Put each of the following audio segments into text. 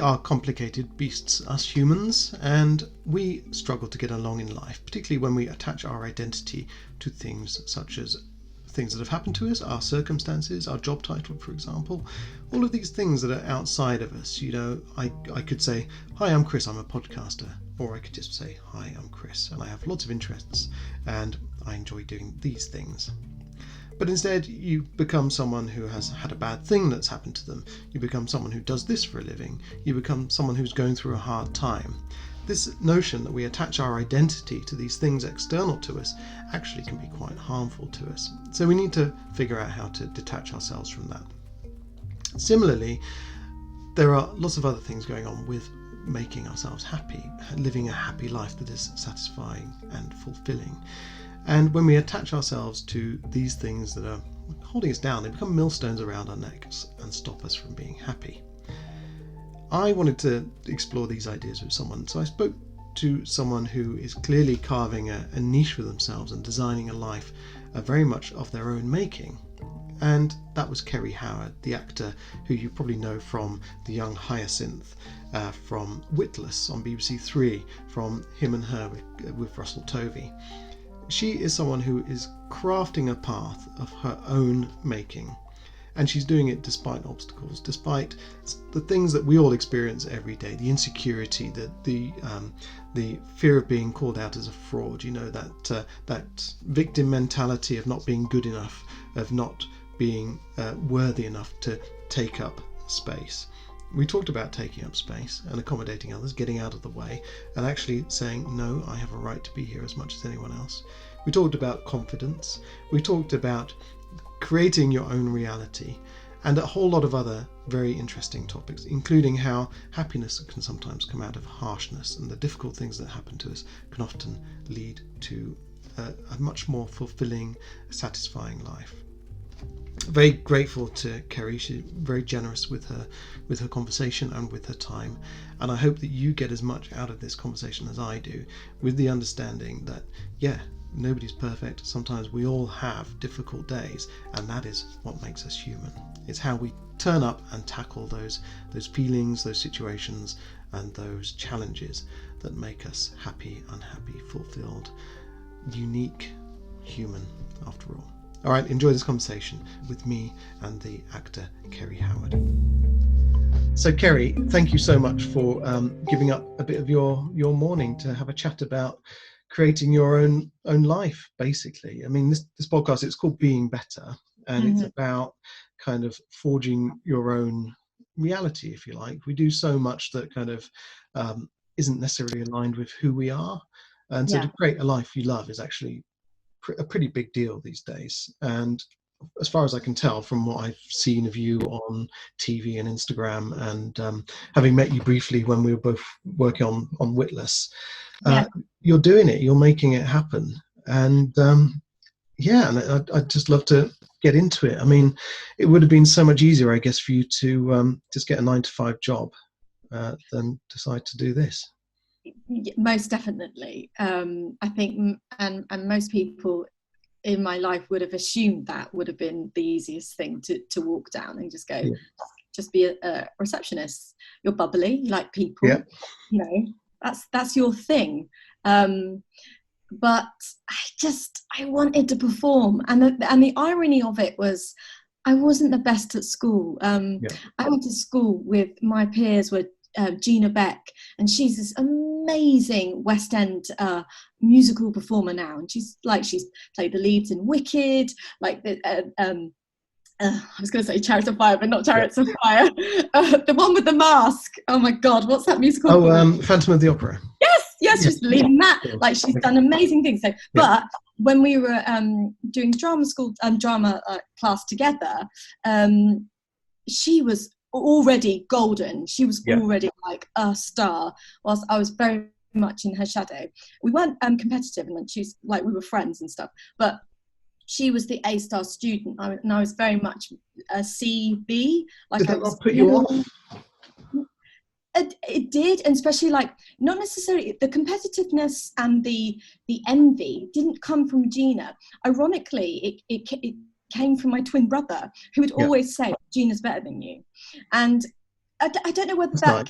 are complicated beasts, us humans, and we struggle to get along in life, particularly when we attach our identity to things such as things that have happened to us, our circumstances, our job title, for example, all of these things that are outside of us. You know, I could say, hi, I'm Chris, I'm a podcaster, or I could just say, hi, I'm Chris, and I have lots of interests, and I enjoy doing these things. But instead, you become someone who has had a bad thing that's happened to them. You become someone who does this for a living. You become someone who's going through a hard time. This notion that we attach our identity to these things external to us actually can be quite harmful to us. So we need to figure out how to detach ourselves from that. Similarly, there are lots of other things going on with making ourselves happy, living a happy life that is satisfying and fulfilling. And when we attach ourselves to these things that are holding us down, they become millstones around our necks and stop us from being happy. I wanted to explore these ideas with someone, so I spoke to someone who is clearly carving a niche for themselves and designing a life very much of their own making. And that was Kerry Howard, the actor who you probably know from The Young Hyacinth, from Witless on BBC Three, from Him and Her with Russell Tovey. She is someone who is crafting a path of her own making, and she's doing it despite obstacles, despite the things that we all experience every day, the insecurity, the fear of being called out as a fraud, you know, that victim mentality of not being good enough, of not being worthy enough to take up space. We talked about taking up space and accommodating others, getting out of the way, and actually saying, no, I have a right to be here as much as anyone else. We talked about confidence. We talked about creating your own reality, and a whole lot of other very interesting topics, including how happiness can sometimes come out of harshness, and the difficult things that happen to us can often lead to a much more fulfilling, satisfying life. Very grateful to Kerry. She's very generous with her conversation and with her time, and I hope that you get as much out of this conversation as I do, with the understanding that nobody's perfect. Sometimes we all have difficult days, and that is what makes us human. It's how we turn up and tackle those feelings, those situations, and those challenges that make us happy, unhappy, fulfilled, unique, human after all. All right, enjoy this conversation with me and the actor Kerry Howard. So Kerry, thank you so much for giving up a bit of your morning to have a chat about creating your own life, basically. I mean, this podcast, it's called Being Better, and it's about kind of forging your own reality, if you like. We do so much that kind of isn't necessarily aligned with who we are, and so to create a life you love is actually a pretty big deal these days. And as far as I can tell from what I've seen of you on TV and Instagram, and having met you briefly when we were both working on Witless, you're doing it, you're making it happen. And and I'd just love to get into it. I mean, it would have been so much easier, I guess, for you to just get a 9-to-5 job than decide to do this. Most definitely. I think, and most people in my life would have assumed that would have been the easiest thing to walk down and just go, just be a receptionist. You're bubbly, you like people, you know, that's your thing. But I wanted to perform, and the irony of it was, I wasn't the best at school. I went to school with my peers were Gina Beck, and she's this amazing West End musical performer now, and she's played the leads in Wicked, like the I was going to say Chariots of Fire, but not Chariots of Fire. The one with the mask. Oh my God, what's that musical? Oh, Phantom of the Opera. Yes, she's leading that. Like, she's done amazing things. So, but when we were doing drama class together, she was already golden. She was already like a star, whilst I was very much in her shadow. We weren't competitive, and she's like, we were friends and stuff, but she was the A-star student, and I was very much a C-B. Like, did that not put you off? It did, and especially like, not necessarily the competitiveness and the envy didn't come from Gina. Ironically, it came from my twin brother, who would always say, Gina's better than you. And I don't know whether that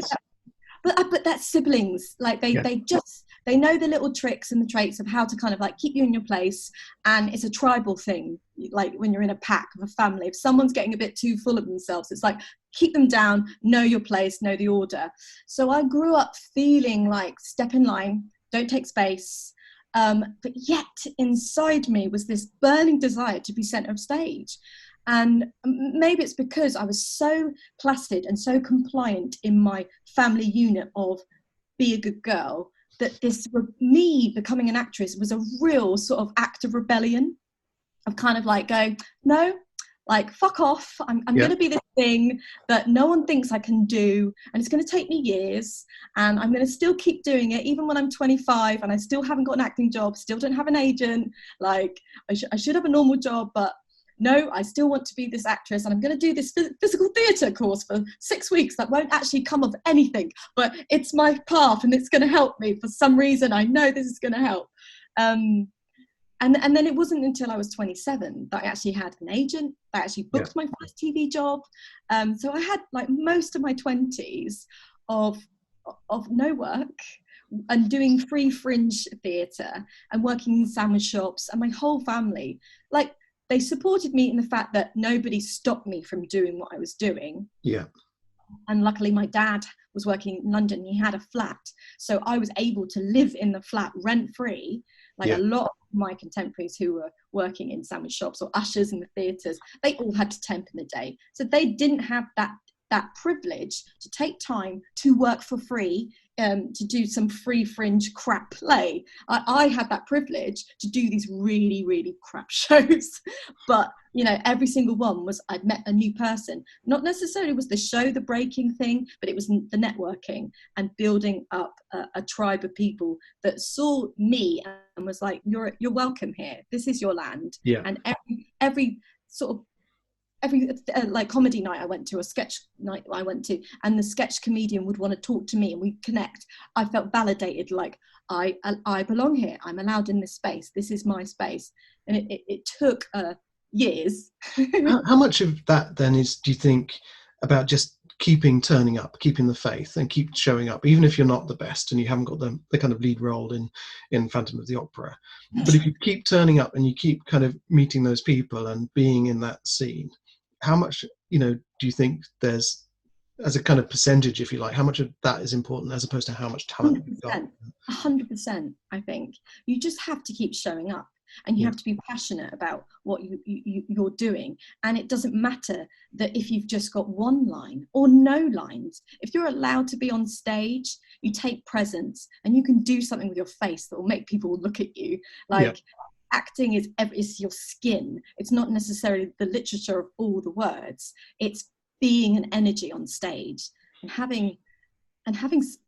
but that's siblings. Like they know the little tricks and the traits of how to kind of like keep you in your place. And it's a tribal thing. Like when you're in a pack of a family, if someone's getting a bit too full of themselves, it's like, keep them down, know your place, know the order. So I grew up feeling like step in line, don't take space. But yet inside me was this burning desire to be center of stage. And maybe it's because I was so placid and so compliant in my family unit of be a good girl, that me becoming an actress was a real sort of act of rebellion, of kind of like going, no, like fuck off, I'm going to be this thing that no one thinks I can do, and it's going to take me years, and I'm going to still keep doing it even when I'm 25 and I still haven't got an acting job, still don't have an agent, like I should have a normal job, but no, I still want to be this actress, and I'm going to do this physical theatre course for 6 weeks that won't actually come of anything, but it's my path and it's going to help me for some reason. I know this is going to help. And then it wasn't until I was 27 that I actually had an agent, that I actually booked my first TV job. So I had like most of my 20s of no work and doing free fringe theatre and working in sandwich shops, and my whole family, like, they supported me in the fact that nobody stopped me from doing what I was doing. Yeah. And luckily my dad was working in London. He had a flat. So I was able to live in the flat rent free. Like a lot of my contemporaries who were working in sandwich shops or ushers in the theatres, they all had to temp in the day. So they didn't have that privilege to take time to work for free, to do some free fringe crap play. I had that privilege to do these really, really crap shows. But, you know, every single one was, I'd met a new person. Not necessarily was the show the breaking thing, but it was the networking and building up a tribe of people that saw me and was like, you're welcome here. This is your land. Yeah. And every sort of, every like comedy night I went to, a sketch night I went to, and the sketch comedian would want to talk to me and we'd connect, I felt validated, like I belong here, I'm allowed in this space, this is my space. And it took years. How much of that then is, do you think, about just turning up, keeping the faith and keep showing up, even if you're not the best and you haven't got the kind of lead role in Phantom of the Opera, but if you keep turning up and you keep kind of meeting those people and being in that scene, how much, you know, do you think there's, as a kind of percentage, if you like, how much of that is important as opposed to how much talent you've got? 100%. I think you just have to keep showing up, and you have to be passionate about what you're doing. And it doesn't matter that if you've just got one line or no lines, if you're allowed to be on stage, you take presence and you can do something with your face that will make people look at you. Like, acting is your skin. It's not necessarily the literature of all the words. It's being an energy on stage and having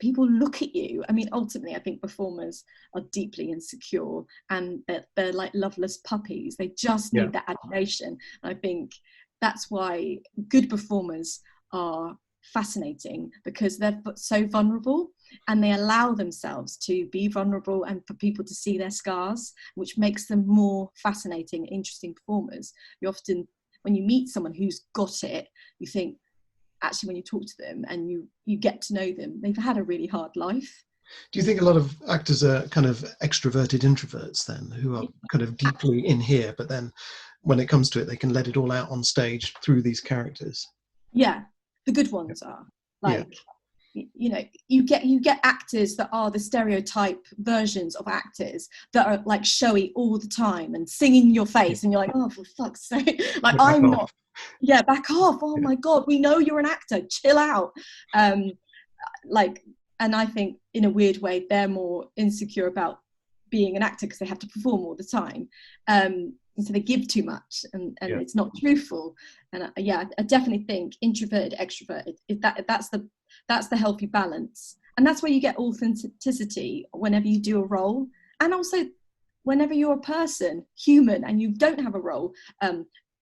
people look at you. I mean, ultimately, I think performers are deeply insecure, and they're like loveless puppies. They just need that admiration. And I think that's why good performers are fascinating, because they're so vulnerable and they allow themselves to be vulnerable and for people to see their scars, which makes them more fascinating, interesting performers. You often, when you meet someone who's got it, you think, actually, when you talk to them and you get to know them, they've had a really hard life. Do you think a lot of actors are kind of extroverted introverts then, who are kind of deeply in here, but then when it comes to it, they can let it all out on stage through these characters? Yeah, the good ones are. Like, you know, you get actors that are the stereotype versions of actors that are like showy all the time and singing in your face, and you're like, oh, for fuck's sake, like, I'm not. Yeah, back off. Oh my God, we know you're an actor. Chill out. Like, and I think in a weird way, they're more insecure about being an actor because they have to perform all the time. And so they give too much, and it's not truthful. And I definitely think introverted, extroverted, that's the healthy balance. And that's where you get authenticity whenever you do a role. And also whenever you're a person, human, and you don't have a role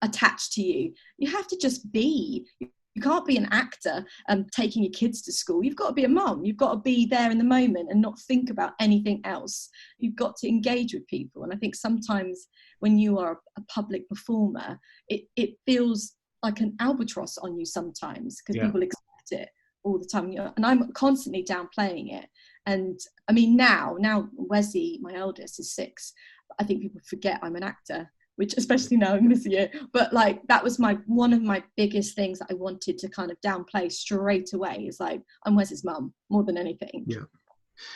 attached to you, you have to just be. You can't be an actor taking your kids to school. You've got to be a mum. You've got to be there in the moment and not think about anything else. You've got to engage with people. And I think sometimes when you are a public performer, it feels like an albatross on you sometimes, because people expect it all the time, and I'm constantly downplaying it. And I mean, now Wesley, my eldest, is 6. I think people forget I'm an actor, which especially now in this year, but like that was one of my biggest things that I wanted to kind of downplay straight away, is like, I'm Wesley's mum more than anything. Yeah.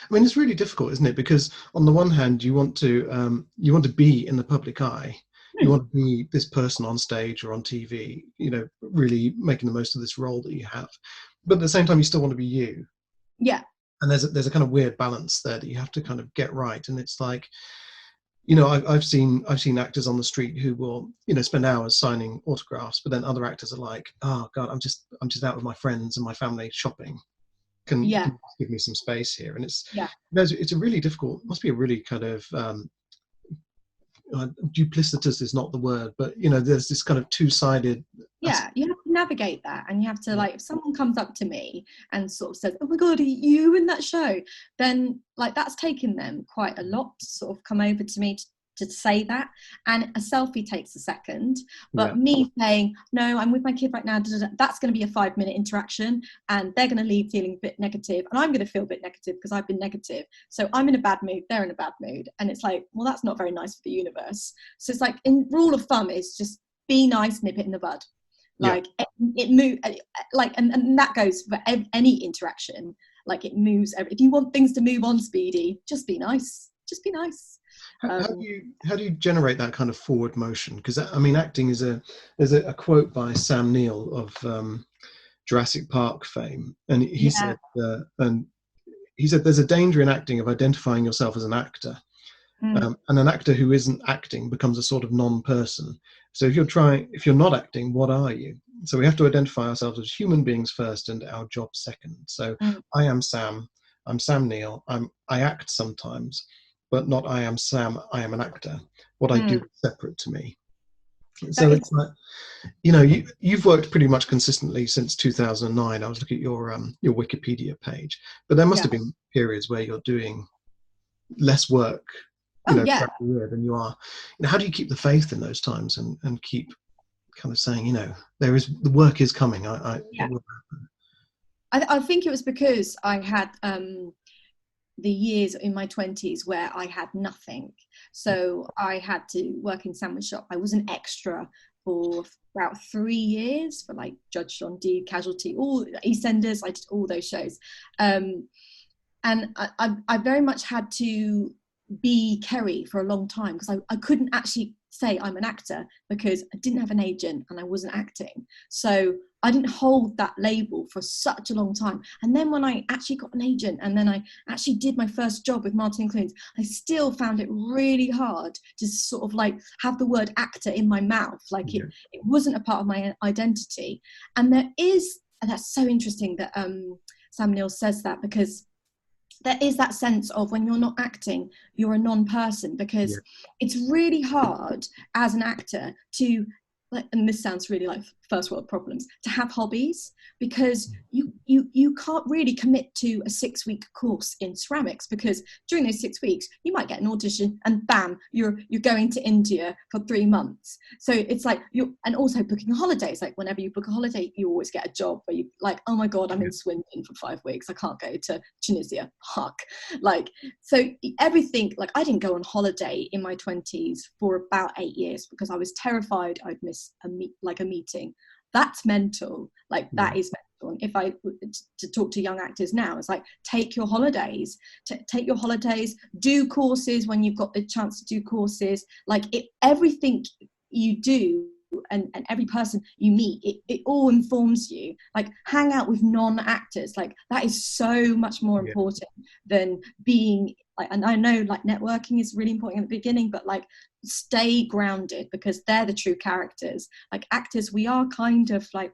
I mean, it's really difficult, isn't it? Because on the one hand, you want to be in the public eye. You want to be this person on stage or on TV, really making the most of this role that you have. But at the same time, you still want to be you. Yeah. And there's a kind of weird balance there that you have to kind of get right. And it's like, I've seen actors on the street who will, spend hours signing autographs, but then other actors are like, oh God, I'm just out with my friends and my family shopping. Can you give me some space here? And it's a really difficult, must be a really kind of duplicitous is not the word, but there's this kind of two-sided. You have to navigate that, and you have to, like, if someone comes up to me and sort of says, oh my God, are you in that show, then like that's taken them quite a lot to sort of come over to me to say that. And a selfie takes a second, but me saying, no, I'm with my kid right now, that's going to be a 5-minute interaction, and they're going to leave feeling a bit negative, and I'm going to feel a bit negative because I've been negative. So I'm in a bad mood, they're in a bad mood, and it's like, well, that's not very nice for the universe. So it's like, in rule of thumb is just be nice, nip it in the bud. Like it move, like, and that goes for any interaction. Like, it moves. If you want things to move on, Speedy, just be nice. Just be nice. How do you generate that kind of forward motion? Because I mean, acting is there's a quote by Sam Neill of Jurassic Park fame, and he said there's a danger in acting of identifying yourself as an actor. And an actor who isn't acting becomes a sort of non-person. So if you're not acting, what are you? So we have to identify ourselves as human beings first and our job second. So I am Sam. I'm Sam Neill. I act sometimes, but not I am Sam. I am an actor. What I do is separate to me. So it's like, you've worked pretty much consistently since 2009. I was looking at your Wikipedia page, but there must have been periods where you're doing less work throughout the year than you are. How do you keep the faith in those times and keep kind of saying, the work is coming. It will happen. I think it was because I had the years in my 20s where I had nothing. So I had to work in sandwich shop. I was an extra for about 3 years for like Judge John Dee, Casualty, all EastEnders. I did all those shows. And I very much had to be Kerry for a long time, because I couldn't actually say I'm an actor because I didn't have an agent and I wasn't acting. So I didn't hold that label for such a long time. And then when I actually got an agent, and then I actually did my first job with Martin Clunes, I still found it really hard to sort of like have the word actor in my mouth. Like it wasn't a part of my identity. And that's so interesting that Sam Neill says that, because there is that sense of, when you're not acting, you're a non-person, because it's really hard as an actor to, and this sounds really like first world problems, to have hobbies, because you can't really commit to a 6-week course in ceramics, because during those 6 weeks you might get an audition and bam, you're going to India for 3 months. So it's like and also booking holidays, like whenever you book a holiday you always get a job where you like, oh my God, I'm in Swindon for 5 weeks, I can't go to Tunisia, like, so everything, like I didn't go on holiday in my 20s for about 8 years because I was terrified I'd miss a meeting. That's mental. Like that is mental. And if I to talk to young actors now, it's like, take your holidays, do courses when you've got the chance to do courses. Like everything you do and every person you meet, it all informs you. Like, hang out with non-actors. Like that is so much more important than being like, and I know like networking is really important at the beginning, but like stay grounded, because they're the true characters. Like actors, we are kind of like,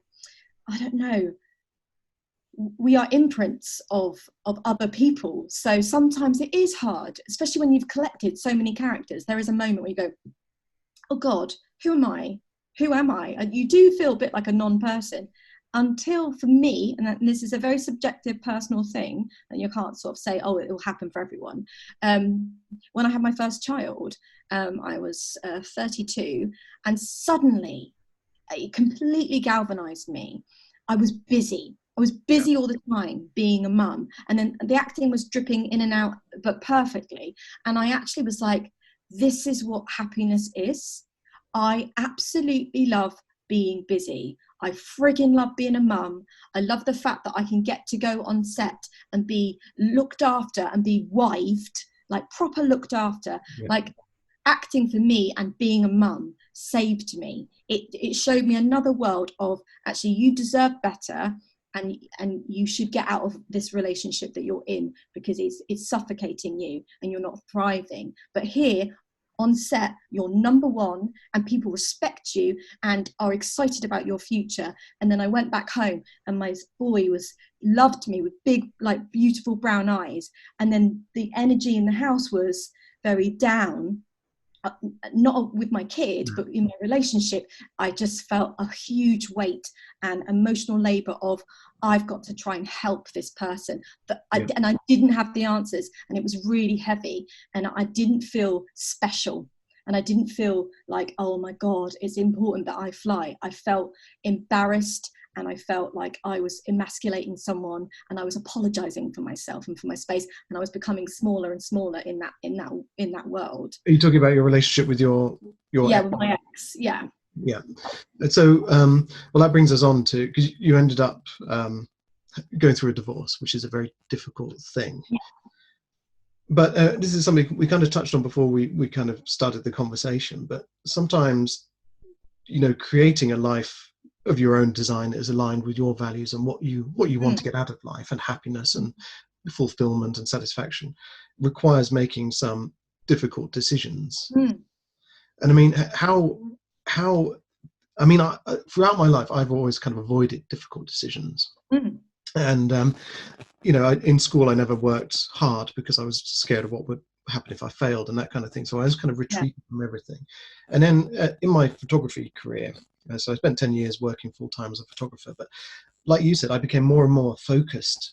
I don't know, we are imprints of other people. So sometimes it is hard, especially when you've collected so many characters. There is a moment where you go, oh God, who am I? And you do feel a bit like a non-person, until, for me, and this is a very subjective personal thing, and you can't sort of say, oh, it will happen for everyone. When I had my first child, I was 32, and suddenly it completely galvanized me. I was busy, I was busy all the time being a mum, and then the acting was dripping in and out, but perfectly. And I actually was like, this is what happiness is. I absolutely love being busy. I friggin' love being a mum. I love the fact that I can get to go on set and be looked after and be wived, like proper looked after. Yeah. Like, acting for me and being a mum saved me. It showed me another world of, actually, you deserve better, and you should get out of this relationship that you're in, because it's suffocating you and you're not thriving. But here on set, you're number one, and people respect you and are excited about your future. And then I went back home, and my boy loved me with big, like, beautiful brown eyes. And then the energy in the house was very down. Not with my kid, but in my relationship, I just felt a huge weight and emotional labor of, I've got to try and help this person. And I didn't have the answers, and it was really heavy, and I didn't feel special, and I didn't feel like, oh my God, it's important that I fly. I felt embarrassed, and I felt like I was emasculating someone, and I was apologizing for myself and for my space, and I was becoming smaller and smaller in that world. Are you talking about your relationship with your yeah, ex? with my ex? Yeah. So well, that brings us on to, because you ended up going through a divorce, which is a very difficult thing. Yeah. But this is something we kind of touched on before we kind of started the conversation. But sometimes, creating a life of your own design is aligned with your values and what you want to get out of life, and happiness and fulfillment and satisfaction requires making some difficult decisions. And I mean, throughout my life, I've always kind of avoided difficult decisions. And in school I never worked hard because I was scared of what would happen if I failed and that kind of thing. So I was kind of retreating from everything. And then in my photography career, so I spent 10 years working full-time as a photographer, but like you said, I became more and more focused,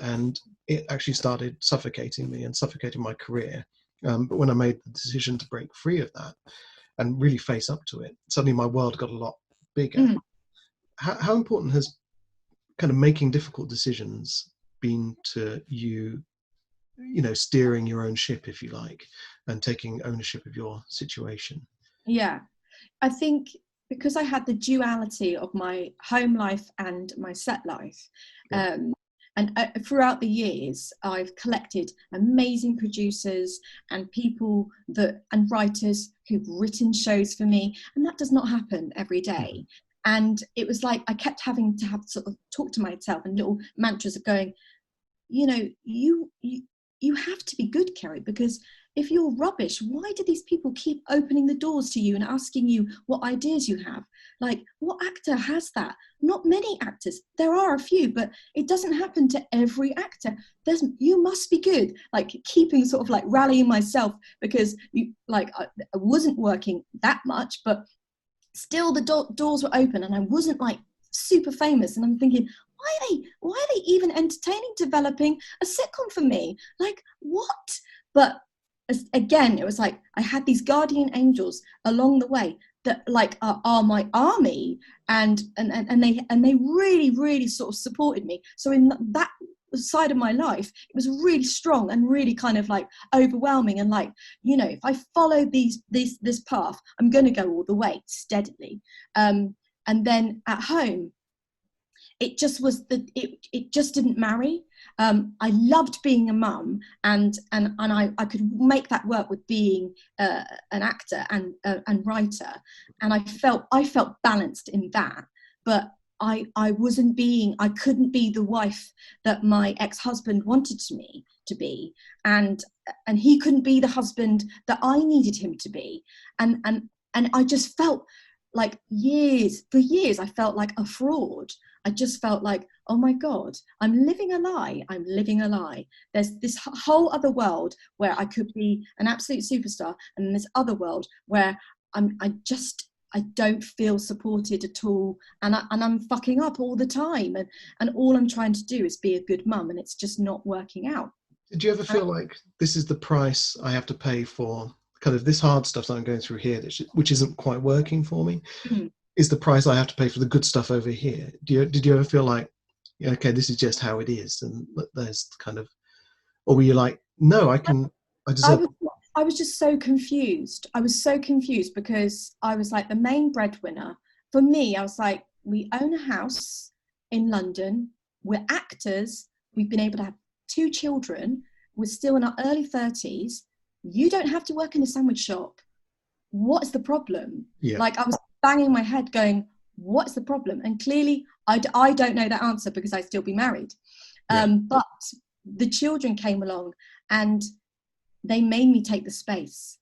and it actually started suffocating me and suffocating my career. But when I made the decision to break free of that and really face up to it, suddenly my world got a lot bigger. How important has kind of making difficult decisions been to you, steering your own ship, if you like, and taking ownership of your situation? Yeah, I think because I had the duality of my home life and my set life, and throughout the years, I've collected amazing producers and people and writers who've written shows for me, and that does not happen every day. And it was like I kept having to have sort of talk to myself and little mantras of going, you have to be good, Kerry, because if you're rubbish, why do these people keep opening the doors to you and asking you what ideas you have? Like, what actor has that? Not many actors. There are a few, but it doesn't happen to every actor. You must be good. Like, keeping sort of like rallying myself, because I wasn't working that much, but still the doors were open, and I wasn't like super famous. And I'm thinking, why are they even entertaining developing a sitcom for me? Like, what? But again, it was like I had these guardian angels along the way that like are my army, and they really, really sort of supported me. So in that side of my life, it was really strong and really kind of like overwhelming, and like, if I follow this path, I'm going to go all the way steadily. And then at home, it just was it just didn't marry. I loved being a mum, and I could make that work with being an actor and writer, and I felt balanced in that. But I couldn't be the wife that my ex-husband wanted me to be, and he couldn't be the husband that I needed him to be, and I just felt like for years I felt like a fraud. I just felt like, oh my God, I'm living a lie. There's this whole other world where I could be an absolute superstar, and then this other world where I don't feel supported at all, and I'm fucking up all the time, and all I'm trying to do is be a good mum, and it's just not working out. Did you ever feel like this is the price I have to pay for kind of this hard stuff that I'm going through here, which isn't quite working for me? is the price I have to pay for the good stuff over here. Did you ever feel like, yeah, okay, this is just how it is, and there's kind of, or were you like, no, I I deserve. was I was just so confused. I was so confused because I was like the main breadwinner. For me, I was like, we own a house in London. We're actors. We've been able to have 2 children. We're still in our early 30s. You don't have to work in a sandwich shop. What's the problem? Yeah, Like I was banging my head going, what's the problem? And clearly I don't know that answer because I'd still be married. yeah, But the children came along and they made me take the space,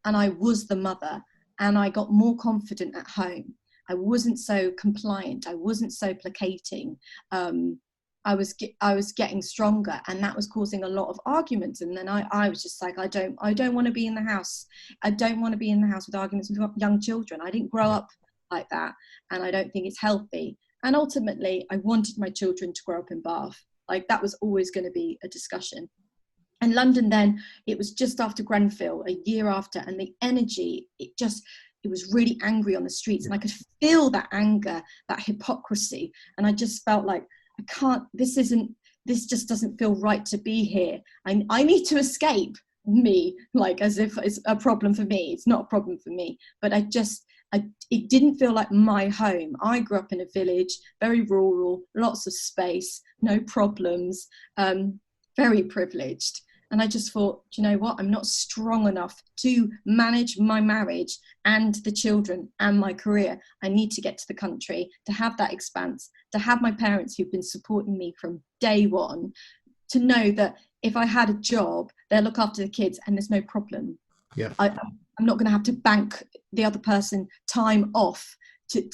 and I was the mother, and I got more confident at home. I wasn't so compliant. I wasn't so placating. I was getting stronger, and that was causing a lot of arguments. And then I was just like, I don't want to be in the house. I don't want to be in the house with arguments with young children. I didn't grow up like that, and I don't think it's healthy. And ultimately, I wanted my children to grow up in Bath. Like that was always going to be a discussion. And London then, it was just after Grenfell, a year after, and the energy, it was really angry on the streets, and I could feel that anger, that hypocrisy, and I just felt like, I can't, this just doesn't feel right to be here. I need to escape me, like as if it's a problem for me. It's not a problem for me, but it didn't feel like my home. I grew up in a village, very rural, lots of space, no problems, very privileged. And I just thought, do you know what? I'm not strong enough to manage my marriage and the children and my career. I need to get to the country, to have that expanse, to have my parents who've been supporting me from day one, to know that if I had a job, they'll look after the kids and there's no problem. yeah. I'm not going to have to bank the other person time off to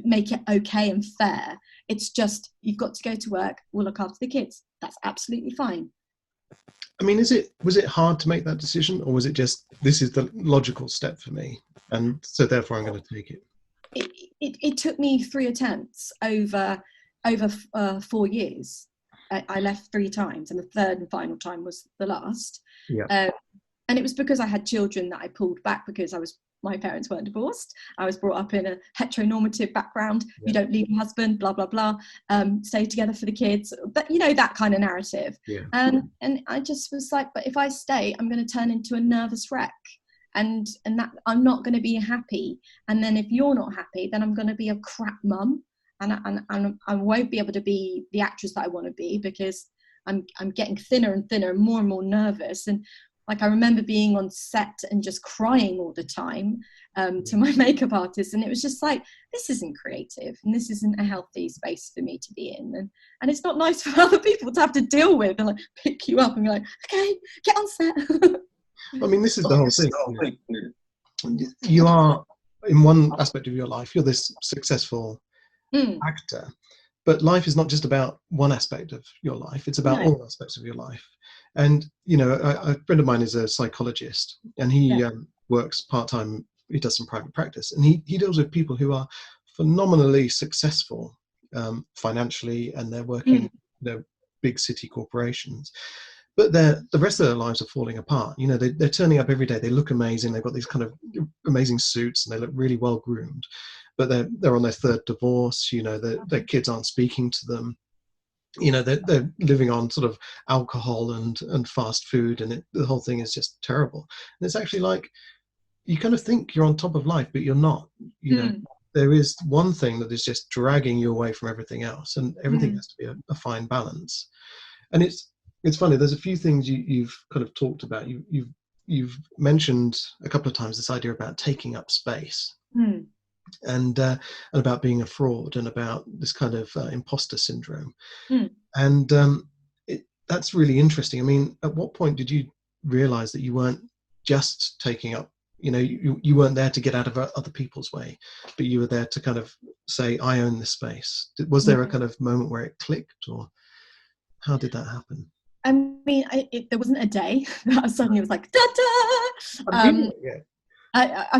make it okay and fair. It's just, you've got to go to work, we'll look after the kids. That's absolutely fine. I mean, was it hard to make that decision, or was it just, this is the logical step for me, and so therefore I'm going to take it? It took me 3 attempts over 4 years. I left 3 times, and the third and final time was the last. Yeah. And it was because I had children that I pulled back, because my parents weren't divorced. I was brought up in a heteronormative background. Yeah. You don't leave your husband, blah, blah, blah. Stay together for the kids. But, that kind of narrative. Yeah. And I just was like, but if I stay, I'm going to turn into a nervous wreck. And that I'm not going to be happy. And then if you're not happy, then I'm going to be a crap mum. And I won't be able to be the actress that I want to be, because I'm getting thinner and thinner and more nervous. And like, I remember being on set and just crying all the time to my makeup artist. And it was just like, this isn't creative, and this isn't a healthy space for me to be in. And it's not nice for other people to have to deal with and like pick you up and be like, okay, get on set. I mean, this is the whole thing. You are, in one aspect of your life, you're this successful actor. But life is not just about one aspect of your life. It's about all aspects of your life. And, a friend of mine is a psychologist, and he works part-time. He does some private practice, and he deals with people who are phenomenally successful financially, and they're working, big city corporations. But the rest of their lives are falling apart. They're turning up every day. They look amazing. They've got these kind of amazing suits, and they look really well groomed. But they're on their 3rd divorce. Their kids aren't speaking to them. They're living on sort of alcohol and fast food, and the whole thing is just terrible. And it's actually like, you kind of think you're on top of life, but you're not. There is one thing that is just dragging you away from everything else, and everything has to be a fine balance. And it's funny. There's a few things you've kind of talked about. You've mentioned a couple of times this idea about taking up space. And about being a fraud, and about this kind of imposter syndrome. And that's really interesting. I mean, at what point did you realize that you weren't just taking up, you weren't there to get out of other people's way, but you were there to kind of say, I own this space? Was there a kind of moment where it clicked, or how did that happen? I mean, there wasn't a day that I suddenly was like, da-da! I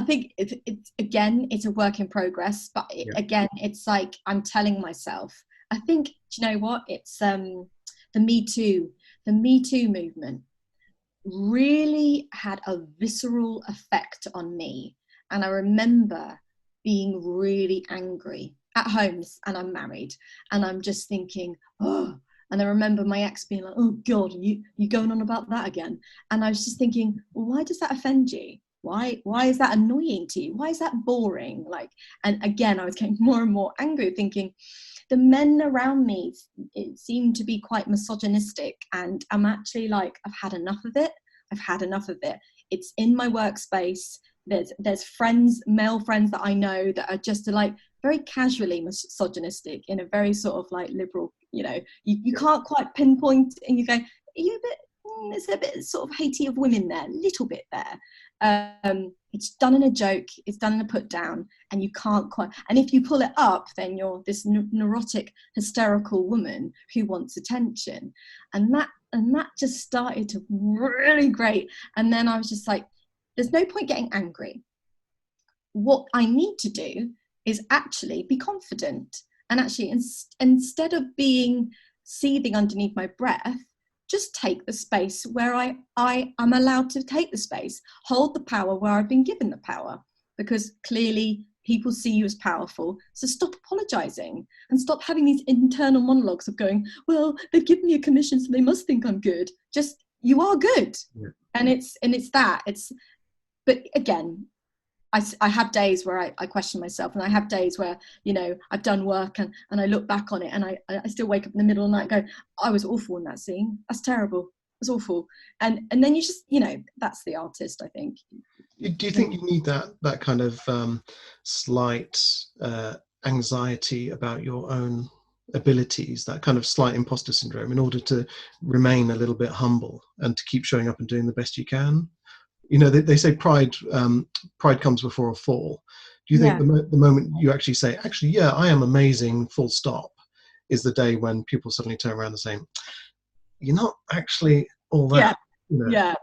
think it's a work in progress, but again, it's like, I'm telling myself, I think, do you know what? It's the Me Too movement really had a visceral effect on me. And I remember being really angry at home, and I'm married, and I'm just thinking, oh, and I remember my ex being like, oh God, you going on about that again? And I was just thinking, well, why does that offend you? Why is that annoying to you? Why is that boring? Like, and again, I was getting more and more angry, thinking the men around me, it seemed to be quite misogynistic, and I'm actually like, I've had enough of it. I've had enough of it. It's in my workspace. There's friends, male friends that I know that are just like very casually misogynistic in a very sort of like liberal, you can't quite pinpoint, and you go, are you a bit, there's a bit sort of hatey of women there, a little bit there. It's done in a joke, it's done in a put down, and you can't quite, and if you pull it up, then you're this neurotic, hysterical woman who wants attention. And that just started to really grate. And then I was just like, there's no point getting angry. What I need to do is actually be confident, and actually instead of being seething underneath my breath, just take the space where I am allowed to take the space, hold the power where I've been given the power, because clearly people see you as powerful. So stop apologizing and stop having these internal monologues of going, well, they've given me a commission, so they must think I'm good. Just, you are good. Yeah. But again, I have days where I question myself, and I have days where, I've done work and I look back on it, and I still wake up in the middle of the night and go, I was awful in that scene. That's terrible. It was awful. And then you just, that's the artist, I think. Do you think you need that kind of slight anxiety about your own abilities, that kind of slight imposter syndrome, in order to remain a little bit humble and to keep showing up and doing the best you can? They say pride comes before a fall. Do you think the moment you actually say, yeah, I am amazing, full stop, is the day when people suddenly turn around and say, you're not actually all that? Yeah.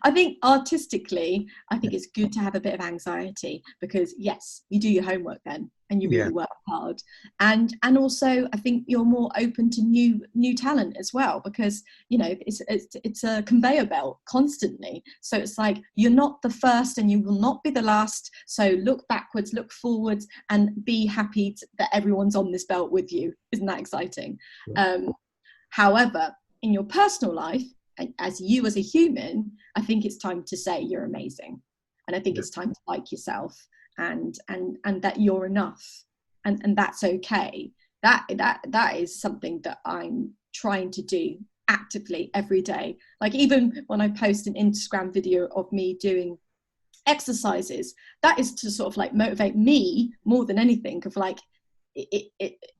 I think artistically, it's good to have a bit of anxiety, because yes, you do your homework then, and you really work hard, and also I think you're more open to new talent as well, because it's a conveyor belt constantly. So it's like, you're not the first and you will not be the last. So look backwards, look forwards, and be happy that everyone's on this belt with you. Isn't that exciting? However, in your personal life, as a human, I think it's time to say you're amazing, and I think it's time to like yourself, and that you're enough, and that's okay. That is something that I'm trying to do actively every day. Like, even when I post an Instagram video of me doing exercises, that is to sort of like motivate me more than anything, of like,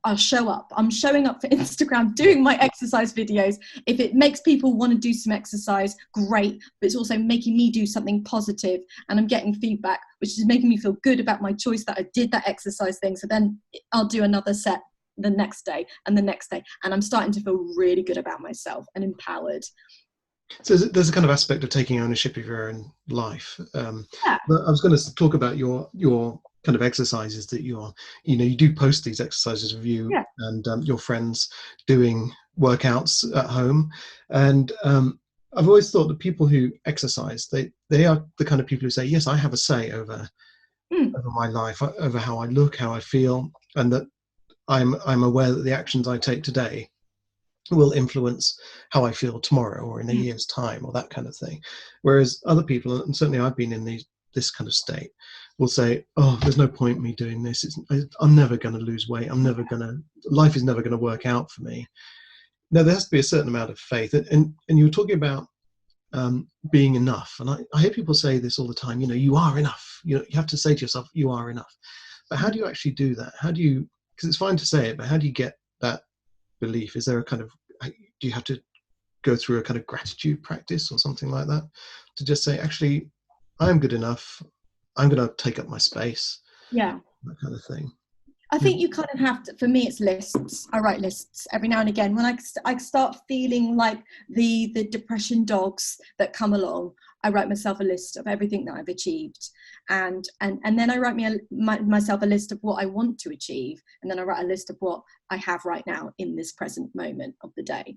I'll show up. I'm showing up for Instagram, doing my exercise videos. If it makes people want to do some exercise, great. But it's also making me do something positive, and I'm getting feedback, which is making me feel good about my choice that I did that exercise thing. So then I'll do another set the next day and the next day, and I'm starting to feel really good about myself and empowered. So there's a kind of aspect of taking ownership of your own life. I was going to talk about your kind of exercises that you do post these exercises of you and your friends doing workouts at home, and I've always thought that people who exercise, they are the kind of people who say, yes, I have a say over my life, over how I look, how I feel, and that I'm aware that the actions I take today will influence how I feel tomorrow or in a year's time, or that kind of thing. Whereas other people, and certainly I've been in this kind of state, will say, oh, there's no point in me doing this. I'm never going to lose weight. Life is never going to work out for me. No, there has to be a certain amount of faith. And you were talking about being enough. And I hear people say this all the time, you are enough. You have to say to yourself, you are enough. But how do you actually do that? Because it's fine to say it, but how do you get that belief? Is there a kind of, do you have to go through a kind of gratitude practice or something like that to just say, actually, I'm good enough, I'm going to take up my space, that kind of thing? I think you kind of have to, for me it's lists. I write lists every now and again when I start feeling like the depression dogs that come along. I write myself a list of everything that I've achieved, and then I write myself a list of what I want to achieve, and then I write a list of what I have right now in this present moment of the day.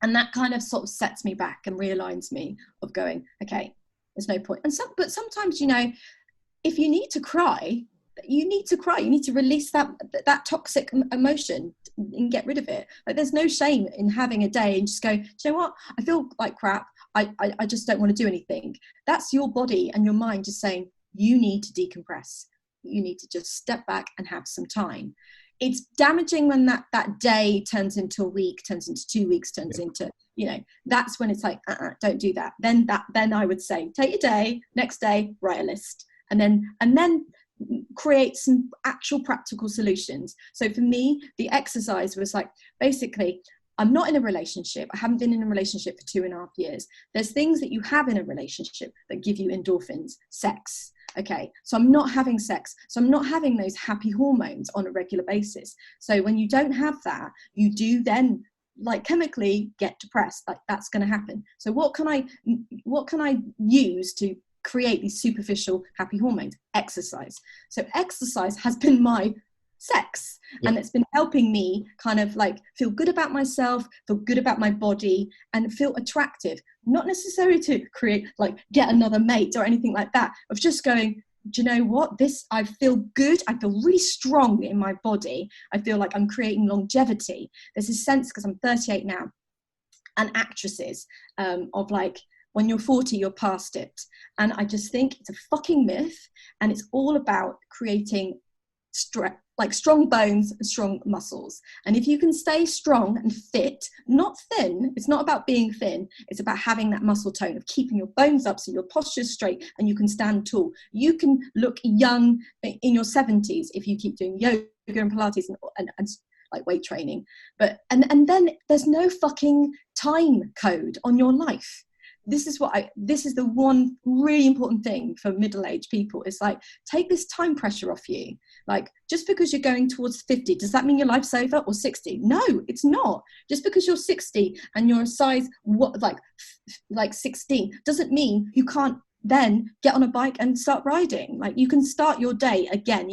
And that kind of sort of sets me back and realigns me of going, okay, there's no point. But sometimes, if you need to cry, you need to cry. You need to release that toxic emotion and get rid of it. Like, there's no shame in having a day and just go, do you know what? I feel like crap. I just don't want to do anything. That's your body and your mind just saying, you need to decompress. You need to just step back and have some time. It's damaging when that day turns into a week, turns into 2 weeks, turns into, that's when it's like, don't do that. Then I would say, take your day, next day, write a list, and then create some actual practical solutions. So for me, the exercise was like, basically, I'm not in a relationship. I haven't been in a relationship for 2.5 years. There's things that you have in a relationship that give you endorphins, sex. Okay, so I'm not having sex. So I'm not having those happy hormones on a regular basis. So when you don't have that, you do then, like, chemically get depressed. Like, that's going to happen. So what can I use to create these superficial happy hormones? Exercise. So exercise has been my sex, and it's been helping me kind of like feel good about myself, feel good about my body, and feel attractive. Not necessarily to create, like, get another mate or anything like that, of just going, do you know what, I feel good, I feel really strong in my body, I feel like I'm creating longevity. There's this sense, because I'm 38 now, and actresses, of like, when you're 40, you're past it. And I just think it's a fucking myth, and it's all about creating strong bones and strong muscles. And if you can stay strong and fit, not thin, it's not about being thin, it's about having that muscle tone of keeping your bones up so your posture's straight and you can stand tall. You can look young in your 70s if you keep doing yoga and Pilates and like weight training. But and then there's no fucking time code on your life. This is the one really important thing for middle-aged people, is like, take this time pressure off you. Like, just because you're going towards 50, does that mean your life's over? Or 60? No, it's not. Just because you're 60 and you're a size like 16 doesn't mean you can't then get on a bike and start riding. Like, you can start your day again,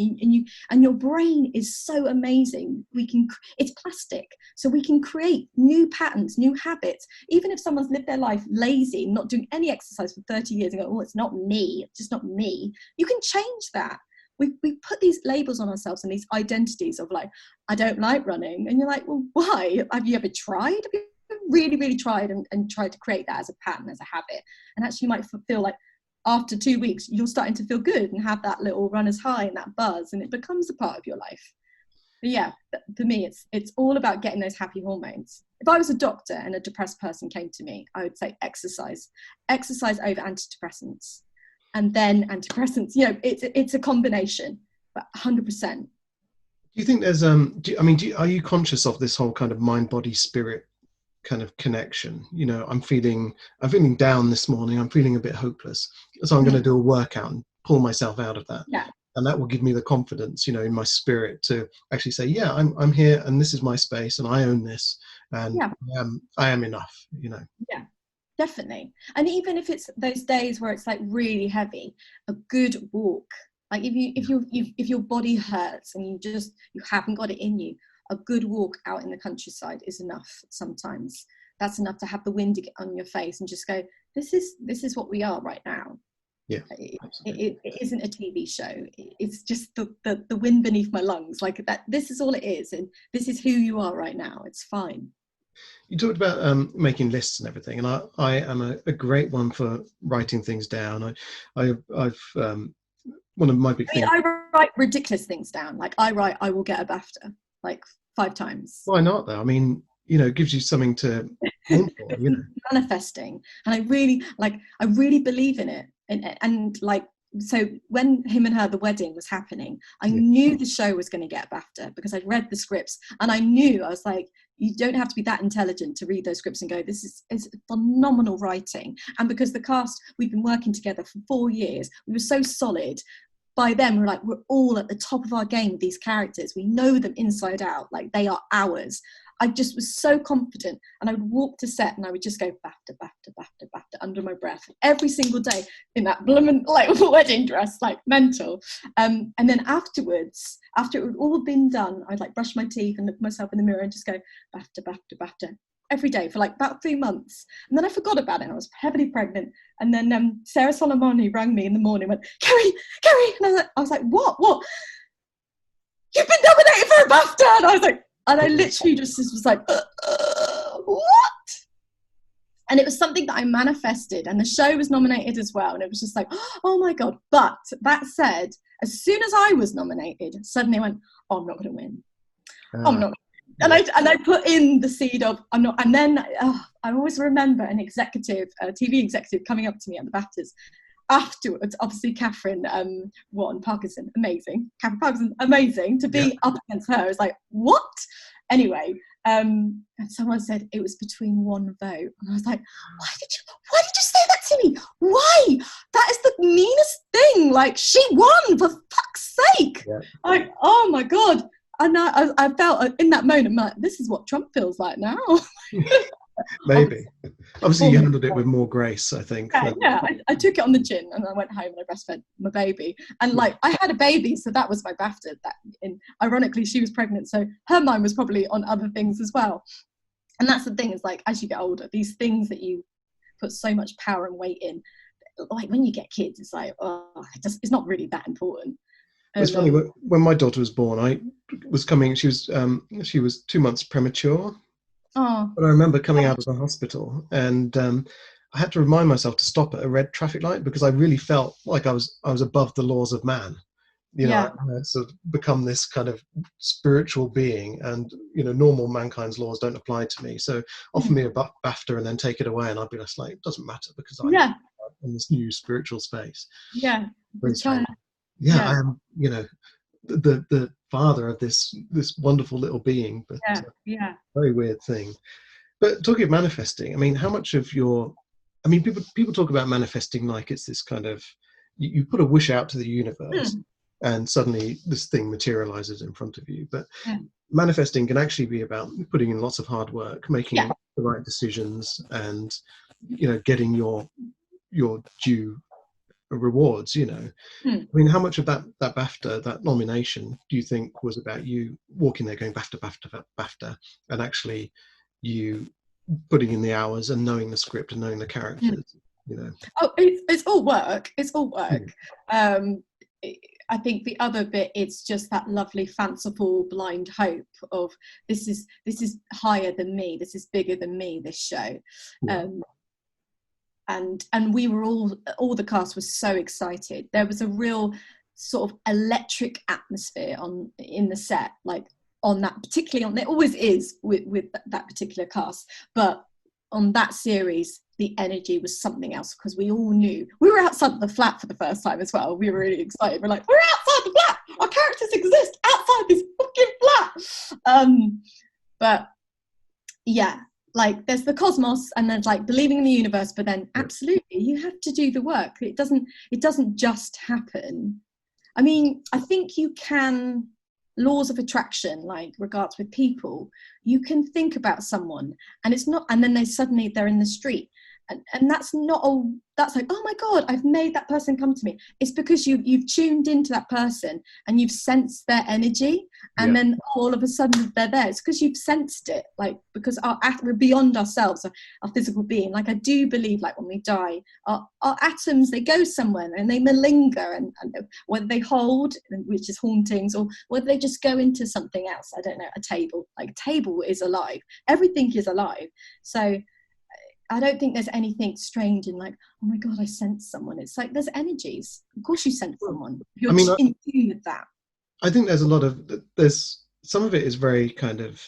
and your brain is so amazing. It's plastic, so we can create new patterns, new habits. Even if someone's lived their life lazy, not doing any exercise for 30 years, and go, oh, it's not me, it's just not me, you can change that. We put these labels on ourselves and these identities of like, I don't like running, and you're like, well, why? Have you ever tried? Have you really, really tried and tried to create that as a pattern, as a habit? And actually, you might feel like, after 2 weeks, you're starting to feel good and have that little runner's high and that buzz, and it becomes a part of your life. But yeah, for me, it's all about getting those happy hormones. If I was a doctor and a depressed person came to me, I would say exercise over antidepressants, and then antidepressants. It's a combination, but 100%. Do you think there's are you conscious of this whole kind of mind, body, spirit kind of connection? I'm feeling down this morning, I'm feeling a bit hopeless, so I'm going to do a workout and pull myself out of that. And that will give me the confidence, in my spirit, to actually say, yeah, I'm here, and this is my space, and I own this, and I am enough. Yeah, definitely. And even if it's those days where it's like really heavy, a good walk. Like, if your body hurts and you haven't got it in you, a good walk out in the countryside is enough. Sometimes that's enough to have the wind on your face and just go, this is what we are right now. It isn't a TV show. It's just the wind beneath my lungs, like that. This is all it is, and this is who you are right now. It's fine. You talked about making lists and everything, and I am a great one for writing things down. I've one of my big things. I write ridiculous things down. Like, I will get a BAFTA like 5 times. Why not, though? I mean, it gives you something to aim for, Manifesting, and I really believe in it, and like, so when him and her, the wedding was happening, I knew the show was going to get a BAFTA, because I'd read the scripts, and I was like, you don't have to be that intelligent to read those scripts and go, this is phenomenal writing. And because the cast, we've been working together for 4 years, we were so solid. By then, we're all at the top of our game with these characters. We know them inside out, like they are ours. I just was so confident, and I would walk to set and I would just go BAFTA, BAFTA, BAFTA, BAFTA under my breath every single day in that blooming wedding dress, like mental. And then afterwards, after it had all been done, I'd brush my teeth and look myself in the mirror and just go BAFTA, BAFTA, BAFTA every day for like about 3 months. And then I forgot about it. And I was heavily pregnant. And then Sarah Solomoni rang me in the morning and went, Kerry. And I was like, what? You've been nominated for a BAFTA. And I was like, and I literally just was like, what? And it was something that I manifested, and the show was nominated as well. And it was just like, oh my God. But that said, as soon as I was nominated, suddenly I went, oh, I'm not going to win. I'm not. And I put in the seed of, I'm not. And then I always remember an executive, a TV executive coming up to me at the BAFTAs afterwards. Obviously, Catherine won Parkinson. Amazing. Catherine Parkinson, amazing. To be up against her is like, what? Anyway, and someone said it was between one vote. And I was like, why did you say that to me? Why? That is the meanest thing. Like, she won, for fuck's sake. Yeah. Like, oh my God. And I felt in that moment, like, this is what Trump feels like now. Maybe. Obviously, you handled it with more grace, I think. Yeah. I took it on the chin, and I went home and I breastfed my baby. And like, I had a baby, so that was my BAFTA. Ironically, she was pregnant, so her mind was probably on other things as well. And that's the thing, is like, as you get older, these things that you put so much power and weight in, like when you get kids, it's like, it's not really that important. It's funny, when my daughter was born, I was coming, she was 2 months premature. Oh. But I remember coming out of the hospital, and I had to remind myself to stop at a red traffic light, because I really felt like I was above the laws of man. You know, I had sort of become this kind of spiritual being, and, you know, normal mankind's laws don't apply to me. So offer me a BAFTA and then take it away, and I'd be just like, it doesn't matter, because I'm in this new spiritual space. Yeah. I am, you know, the father of this wonderful little being, but very weird thing. But talking of manifesting, I mean, how much of people talk about manifesting like it's this kind of, you put a wish out to the universe and suddenly this thing materializes in front of you. But manifesting can actually be about putting in lots of hard work, making the right decisions, and, you know, getting your due rewards, you know. I mean, how much of that BAFTA, that nomination, do you think was about you walking there going BAFTA, and actually you putting in the hours and knowing the script and knowing the characters, you know? It's all work. I think the other bit, it's just that lovely fanciful blind hope of this is higher than me, this is bigger than me, this show. And we were all the cast was so excited. There was a real sort of electric atmosphere in the set, like on that, particularly on, there always is with that particular cast, but on that series, the energy was something else, because we all knew we were outside the flat for the first time as well. We were really excited. We're like, we're outside the flat. Our characters exist outside this fucking flat. But yeah. Like, there's the cosmos, and there's like believing in the universe, but then absolutely you have to do the work. It doesn't just happen. I mean, I think you can, laws of attraction, like regards with people, you can think about someone and it's not, and then they're in the street, and that's not that's like, oh my God, I've made that person come to me. It's because you've tuned into that person and you've sensed their energy, and then all of a sudden they're there. It's because you've sensed it, like, because we're beyond ourselves, our physical being. Like, I do believe, like, when we die, our atoms, they go somewhere and they malinger, and whether they hold, which is hauntings, or whether they just go into something else. I don't know, a table. Like, a table is alive. Everything is alive. So I don't think there's anything strange in, like, oh my God, I sense someone. It's like, there's energies. Of course you sense someone. You're in tune with that. I think there's some of it is very kind of,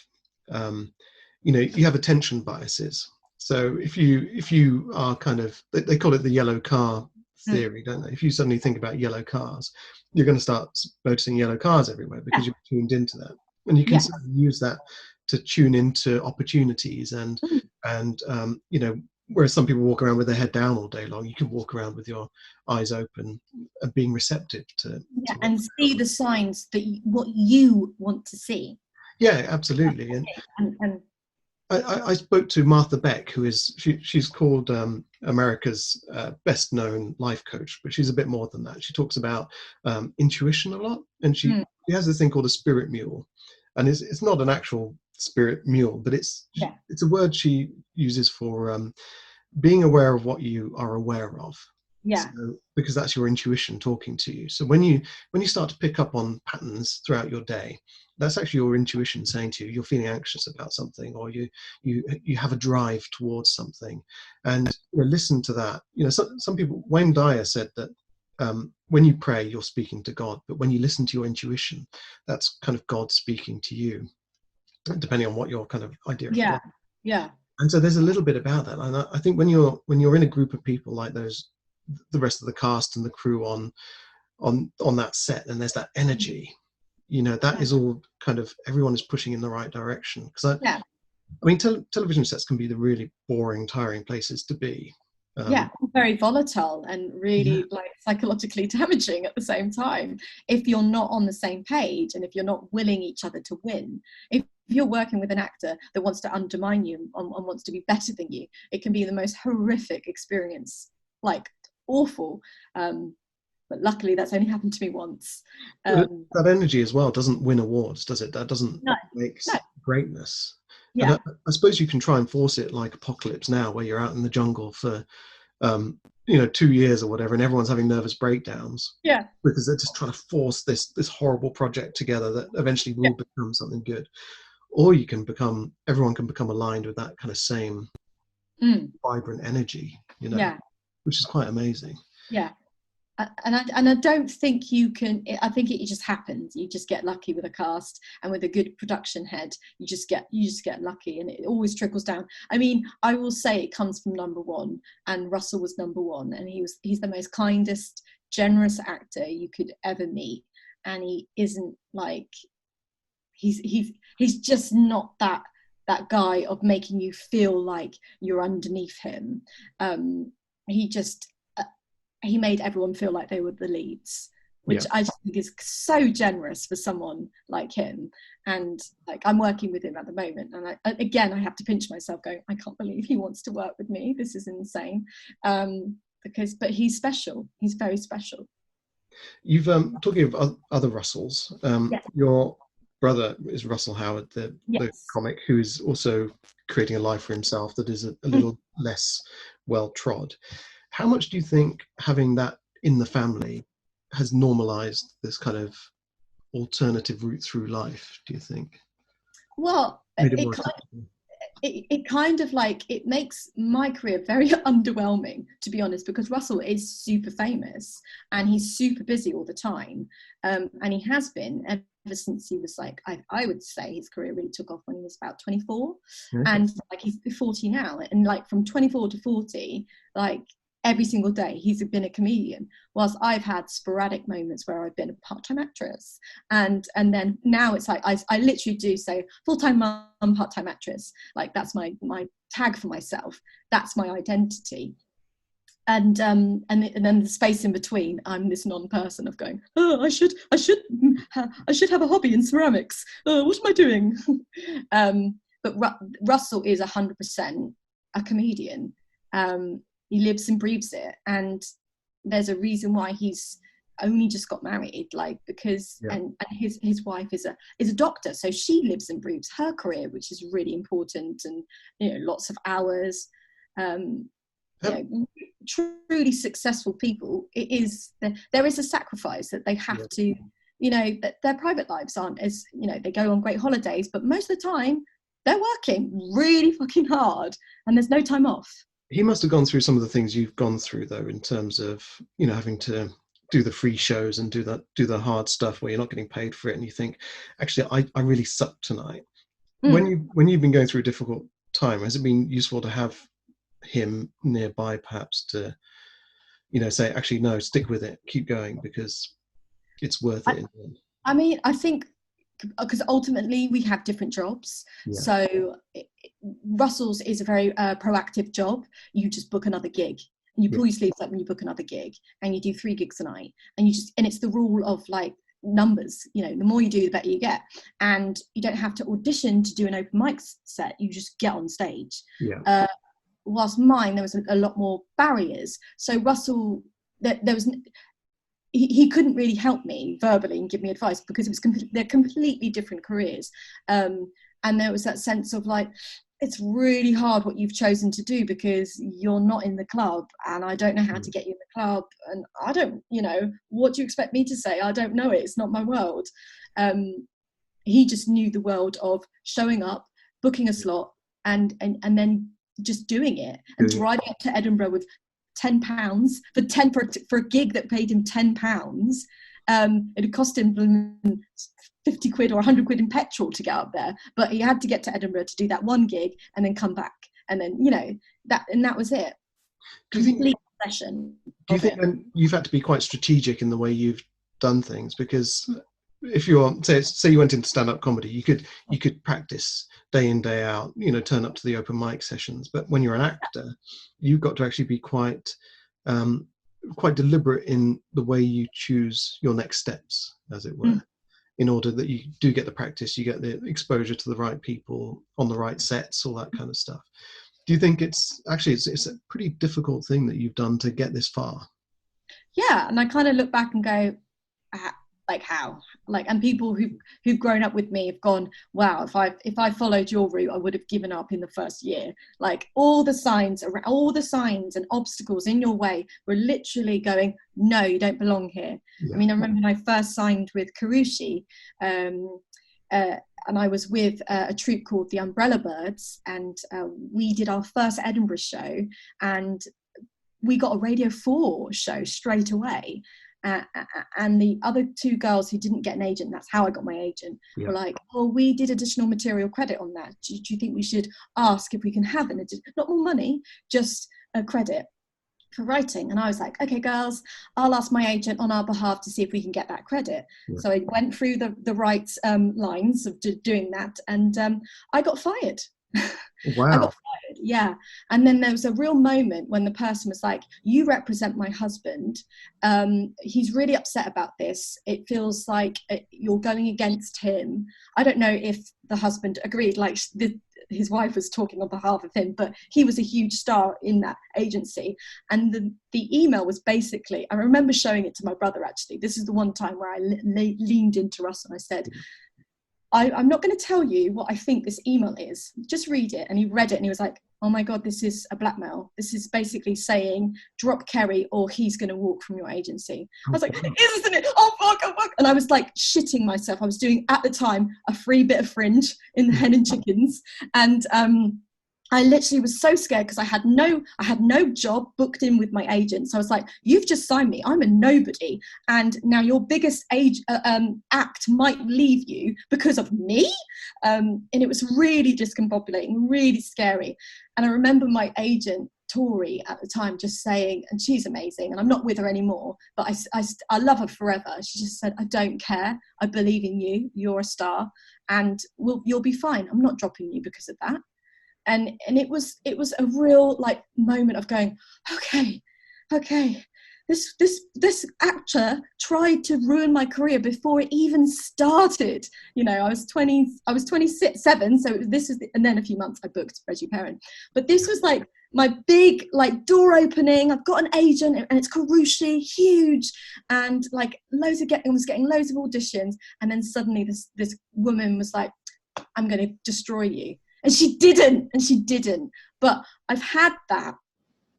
you know, you have attention biases. So if you are kind of, they call it the yellow car theory, don't they? If you suddenly think about yellow cars, you're going to start noticing yellow cars everywhere, because you're tuned into that. And you can use that to tune into opportunities, and you know, whereas some people walk around with their head down all day long, you can walk around with your eyes open and being receptive to and see the signs that what you want to see. Yeah, absolutely. And I spoke to Martha Beck, who is she's called America's best known life coach, but she's a bit more than that. She talks about intuition a lot, and she has this thing called a spirit mule. And it's not an actual spirit mule, but it's Yeah. it's a word she uses for being aware of what you are aware of. Yeah. So, because that's your intuition talking to you. So when you start to pick up on patterns throughout your day, that's actually your intuition saying to you, you're feeling anxious about something, or you have a drive towards something, and listen to that. Some people, Wayne Dyer said that when you pray, you're speaking to God, but when you listen to your intuition, that's kind of God speaking to you, depending on what your kind of idea of Yeah. God. Yeah. And so there's a little bit about that, and I think when you're in a group of people like those, the rest of the cast and the crew on that set, and there's that energy, that is all kind of, everyone is pushing in the right direction. Because Yeah. I mean, television sets can be the really boring, tiring places to be. Yeah, very volatile and Yeah. really like psychologically damaging at the same time if you're not on the same page and if you're not willing each other to win. If you're working with an actor that wants to undermine you and wants to be better than you, it can be the most horrific experience, like awful. But luckily that's only happened to me once. That energy as well doesn't win awards, does it? That doesn't No, make no. greatness. And Yeah, I suppose you can try and force it like Apocalypse Now, where you're out in the jungle for 2 years or whatever, and everyone's having nervous breakdowns yeah, because they're just trying to force this horrible project together that eventually yeah. will become something good. Or everyone can become aligned with that kind of same Mm, vibrant energy, yeah, which is quite amazing. yeah. And I don't think you can. I think it just happens. You just get lucky with a cast and with a good production head. You just get lucky, and it always trickles down. I mean, I will say it comes from number one, and Russell was number one, and he's the most kindest, generous actor you could ever meet, and he isn't like he's just not that guy of making you feel like you're underneath him. He just he made everyone feel like they were the leads, which Yeah. I just think is so generous for someone like him. And like, I'm working with him at the moment, and I have to pinch myself going, I can't believe he wants to work with me, this is insane. But he's special, he's very special. You've talking of other Russells, Yes. your brother is Russell Howard, the Yes. comic, who is also creating a life for himself that is a Mm. little less well trod. How much do you think having that in the family has normalized this kind of alternative route through life, do you think? Well, Made it more acceptable? it kind of like, it makes my career very underwhelming, to be honest, because Russell is super famous and he's super busy all the time, and he has been ever since he was like, I would say his career really took off when he was about 24. Okay. And like, he's 40 now, and like from 24 to 40, like every single day he's been a comedian, whilst I've had sporadic moments where I've been a part-time actress, and then now it's like I literally do say full-time mum, part-time actress, like that's my tag for myself, that's my identity. And then the space in between, I'm this non-person of going, oh, I should have a hobby in ceramics, what am I doing? But Russell is 100% a comedian. He lives and breathes it, and there's a reason why he's only just got married, like, because and his wife is a doctor, so she lives and breathes her career, which is really important, and lots of hours. Truly successful people, there is a sacrifice that they have to, that their private lives aren't as, they go on great holidays, but most of the time they're working really fucking hard and there's no time off. He must have gone through some of the things you've gone through, though, in terms of having to do the free shows and do the hard stuff where you're not getting paid for it, and you think, actually, I really suck tonight. When you've been going through a difficult time, has it been useful to have him nearby, perhaps, to say, actually, no, stick with it, keep going, because it's worth it? I mean, I think because ultimately we have different jobs. So Russell's is a very proactive job. You just book another gig, and you pull your sleeves up when you book another gig, and you do 3 gigs a night, and it's the rule of like numbers. The more you do, the better you get, and you don't have to audition to do an open mic set. You just get on stage. Whilst mine, there was a lot more barriers. So Russell, there was. He couldn't really help me verbally and give me advice because they're completely different careers. And And there was that sense of like, it's really hard what you've chosen to do because you're not in the club, and I don't know how to get you in the club, and I don't, what do you expect me to say? I don't know it. It's not my world. He just knew the world of showing up, booking a slot, and then just doing it, and driving up to Edinburgh with £10 for a gig that paid him £10. It had cost him 50 quid or 100 quid in petrol to get up there, but he had to get to Edinburgh to do that one gig and then come back, and then that was it. Complete session. Do you think then you've had to be quite strategic in the way you've done things? Because if you're say you went into stand-up comedy, you could practice day in, day out, turn up to the open mic sessions, but when you're an actor, you've got to actually be quite deliberate in the way you choose your next steps, as it were, in order that you do get the practice, you get the exposure to the right people on the right sets, all that kind of stuff. Do you think it's a pretty difficult thing that you've done to get this far? Yeah, and I kind of look back and go, how? And people who've grown up with me have gone, wow, if I followed your route, I would have given up in the first year. Like all the signs and obstacles in your way were literally going, no, you don't belong here. Yeah. I mean, I remember when I first signed with Karushi, and I was with a troupe called the Umbrella Birds, and we did our first Edinburgh show, and we got a Radio 4 show straight away. And the other two girls who didn't get an agent, that's how I got my agent, were like, oh, we did additional material credit on that. Do you think we should ask if we can have not more money, just a credit for writing? And I was like, okay, girls, I'll ask my agent on our behalf to see if we can get that credit. Yeah. So I went through the right lines of doing that, and I got fired. Wow. I got fired, yeah. And then there was a real moment when the person was like, you represent my husband. He's really upset about this. It feels like you're going against him. I don't know if the husband agreed, like his wife was talking on behalf of him, but he was a huge star in that agency. And the email was basically, I remember showing it to my brother, actually. This is the one time where I leaned into Russ and I said, I'm not going to tell you what I think this email is. Just read it. And he read it and he was like, oh my God, this is a blackmail. This is basically saying, drop Kerry or he's going to walk from your agency. I was like, isn't it? Oh fuck. And I was like shitting myself. I was doing, at the time, a free bit of Fringe in the Hen and Chickens. And I literally was so scared because I had no job booked in with my agent. So I was like, you've just signed me. I'm a nobody. And now your biggest act might leave you because of me. And it was really discombobulating, really scary. And I remember my agent, Tori, at the time just saying, and she's amazing, and I'm not with her anymore, but I love her forever. She just said, I don't care. I believe in you. You're a star and you'll be fine. I'm not dropping you because of that. And it was a real like moment of going, okay, this actor tried to ruin my career before it even started. I was 27, so and then a few months I booked Reggie Perrin. But this was like my big like door opening. I've got an agent and it's Karushi, huge, and like I was getting loads of auditions, and then suddenly this woman was like, I'm going to destroy you. And she didn't. But I've had that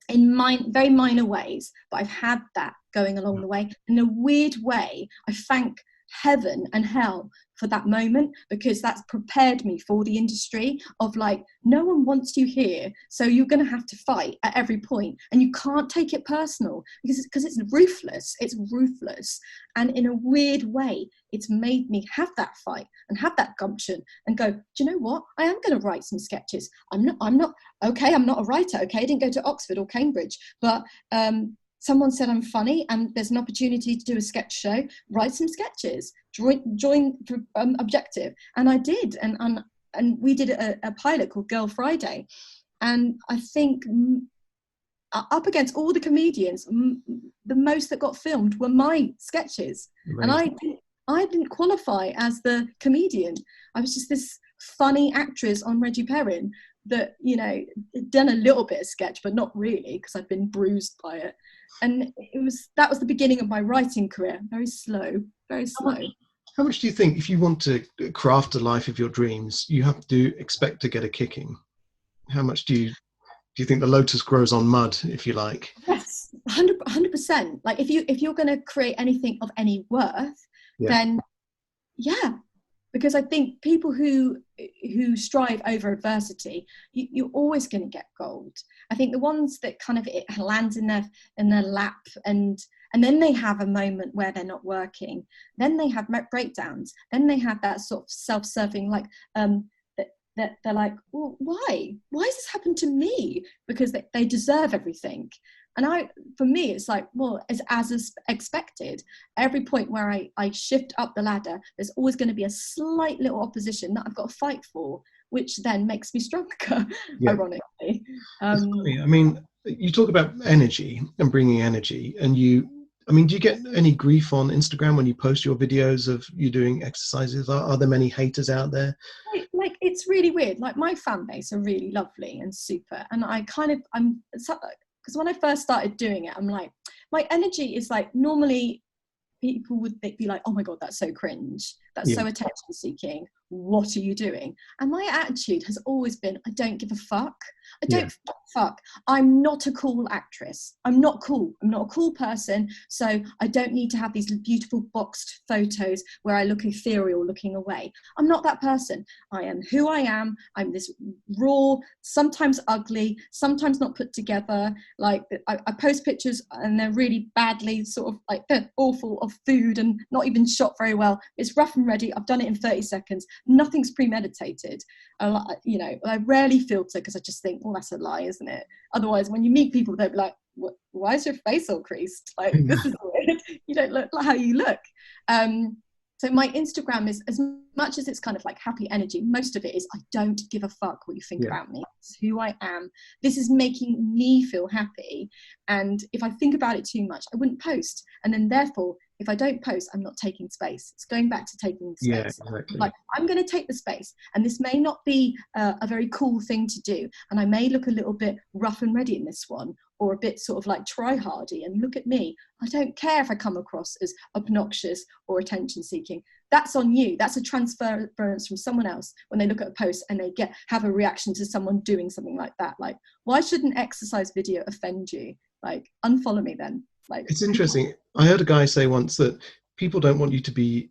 in very minor ways, but I've had that going along the way. In a weird way, I thank heaven and hell for that moment, because that's prepared me for the industry of like, no one wants you here, so you're going to have to fight at every point, and you can't take it personal because it's ruthless. And in a weird way, it's made me have that fight and have that gumption and go, do you know what, I am going to write some sketches. I'm not a writer, okay, I didn't go to Oxford or Cambridge, but someone said I'm funny and there's an opportunity to do a sketch show, write some sketches, join Objective. And I did. And we did a pilot called Girl Friday. And I think up against all the comedians, the most that got filmed were my sketches. Amazing. And I didn't qualify as the comedian. I was just this funny actress on Reggie Perrin that, done a little bit of sketch, but not really, because I've been bruised by it. And that was the beginning of my writing career. Very slow. How much do you think, if you want to craft a life of your dreams, you have to expect to get a kicking? How much do you think the lotus grows on mud, if you like? Yes, 100%. Like if you're going to create anything of any worth, Yeah. then yeah, because I think people who strive over adversity, you're always going to get gold. I think the ones that kind of it lands in their lap, and then they have a moment where they're not working, then they have breakdowns, then they have that sort of self-serving, like that they're like, well, why has this happened to me? Because they deserve everything. And for me, it's like, well, as expected. Every point where I shift up the ladder, there's always going to be a slight little opposition that I've got to fight for, which then makes me stronger, Yeah. ironically. It's funny. I mean, you talk about energy and bringing energy, and do you get any grief on Instagram when you post your videos of you doing exercises? Are there many haters out there? Like it's really weird. Like my fan base are really lovely and super, and because when I first started doing it, I'm like, my energy is like, normally people would be like, oh my God, that's so cringe. That's so attention seeking. What are you doing? And my attitude has always been, I don't give a fuck. I don't fuck. I'm not a cool actress. I'm not cool. I'm not a cool person. So I don't need to have these beautiful boxed photos where I look ethereal looking away. I'm not that person. I am who I am. I'm this raw, sometimes ugly, sometimes not put together. Like I post pictures and they're really badly sort of like, they're awful, of food and not even shot very well. It's rough and ready. I've done it in 30 seconds. Nothing's premeditated. I rarely filter because I just think, well, that's a lie, isn't it? Otherwise, when you meet people, they'll be like, why is your face all creased? Like, this is weird. You don't look like how you look. So my Instagram is, as much as it's kind of like happy energy, most of it is, I don't give a fuck what you think about me. It's who I am. This is making me feel happy. And if I think about it too much, I wouldn't post. And then therefore, if I don't post, I'm not taking space. It's going back to taking space. Yeah, exactly. Like, I'm going to take the space. And this may not be a very cool thing to do. And I may look a little bit rough and ready in this one, or a bit sort of like try-hardy, and look at me. I don't care if I come across as obnoxious or attention-seeking. That's on you. That's a transference from someone else when they look at a post and they have a reaction to someone doing something like that. Like, why should an exercise video offend you? Like, unfollow me then. Like, it's interesting. I heard a guy say once that people don't want you to be,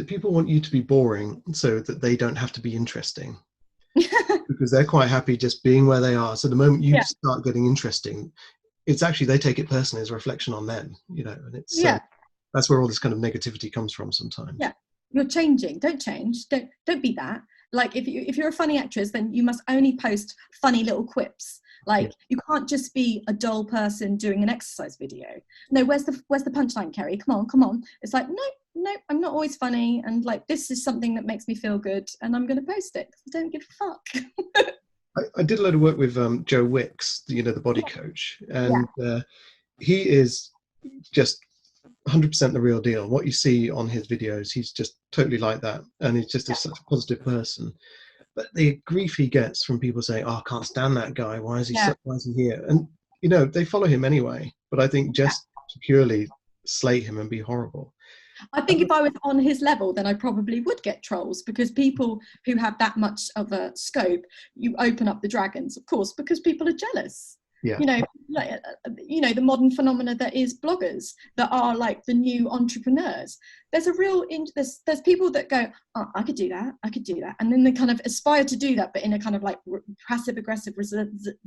people want you to be boring so that they don't have to be interesting. Because they're quite happy just being where they are. So the moment you start getting interesting, it's actually, they take it personally as a reflection on them, and it's that's where all this kind of negativity comes from sometimes. Yeah, you're changing. Don't change. Don't be that. Like, if you're a funny actress, then you must only post funny little quips. Like, you can't just be a dull person doing an exercise video. No, where's the punchline, Kerry? Come on. It's like, no, I'm not always funny, and like, this is something that makes me feel good, and I'm going to post it because I don't give a fuck. I did a load of work with Joe Wicks, the body coach, and he is just 100% the real deal. What you see on his videos, he's just totally like that, and he's just such a positive person. But the grief he gets from people saying, "Oh, I can't stand that guy. Why is he here?" And they follow him anyway. But I think just to purely slate him and be horrible. I think if I was on his level, then I probably would get trolls, because people who have that much of a scope, you open up the dragons, of course, because people are jealous. Yeah. The modern phenomena that is bloggers, that are like the new entrepreneurs. There's a real there's people that go, oh, I could do that, and then they kind of aspire to do that, but in a kind of like passive aggressive,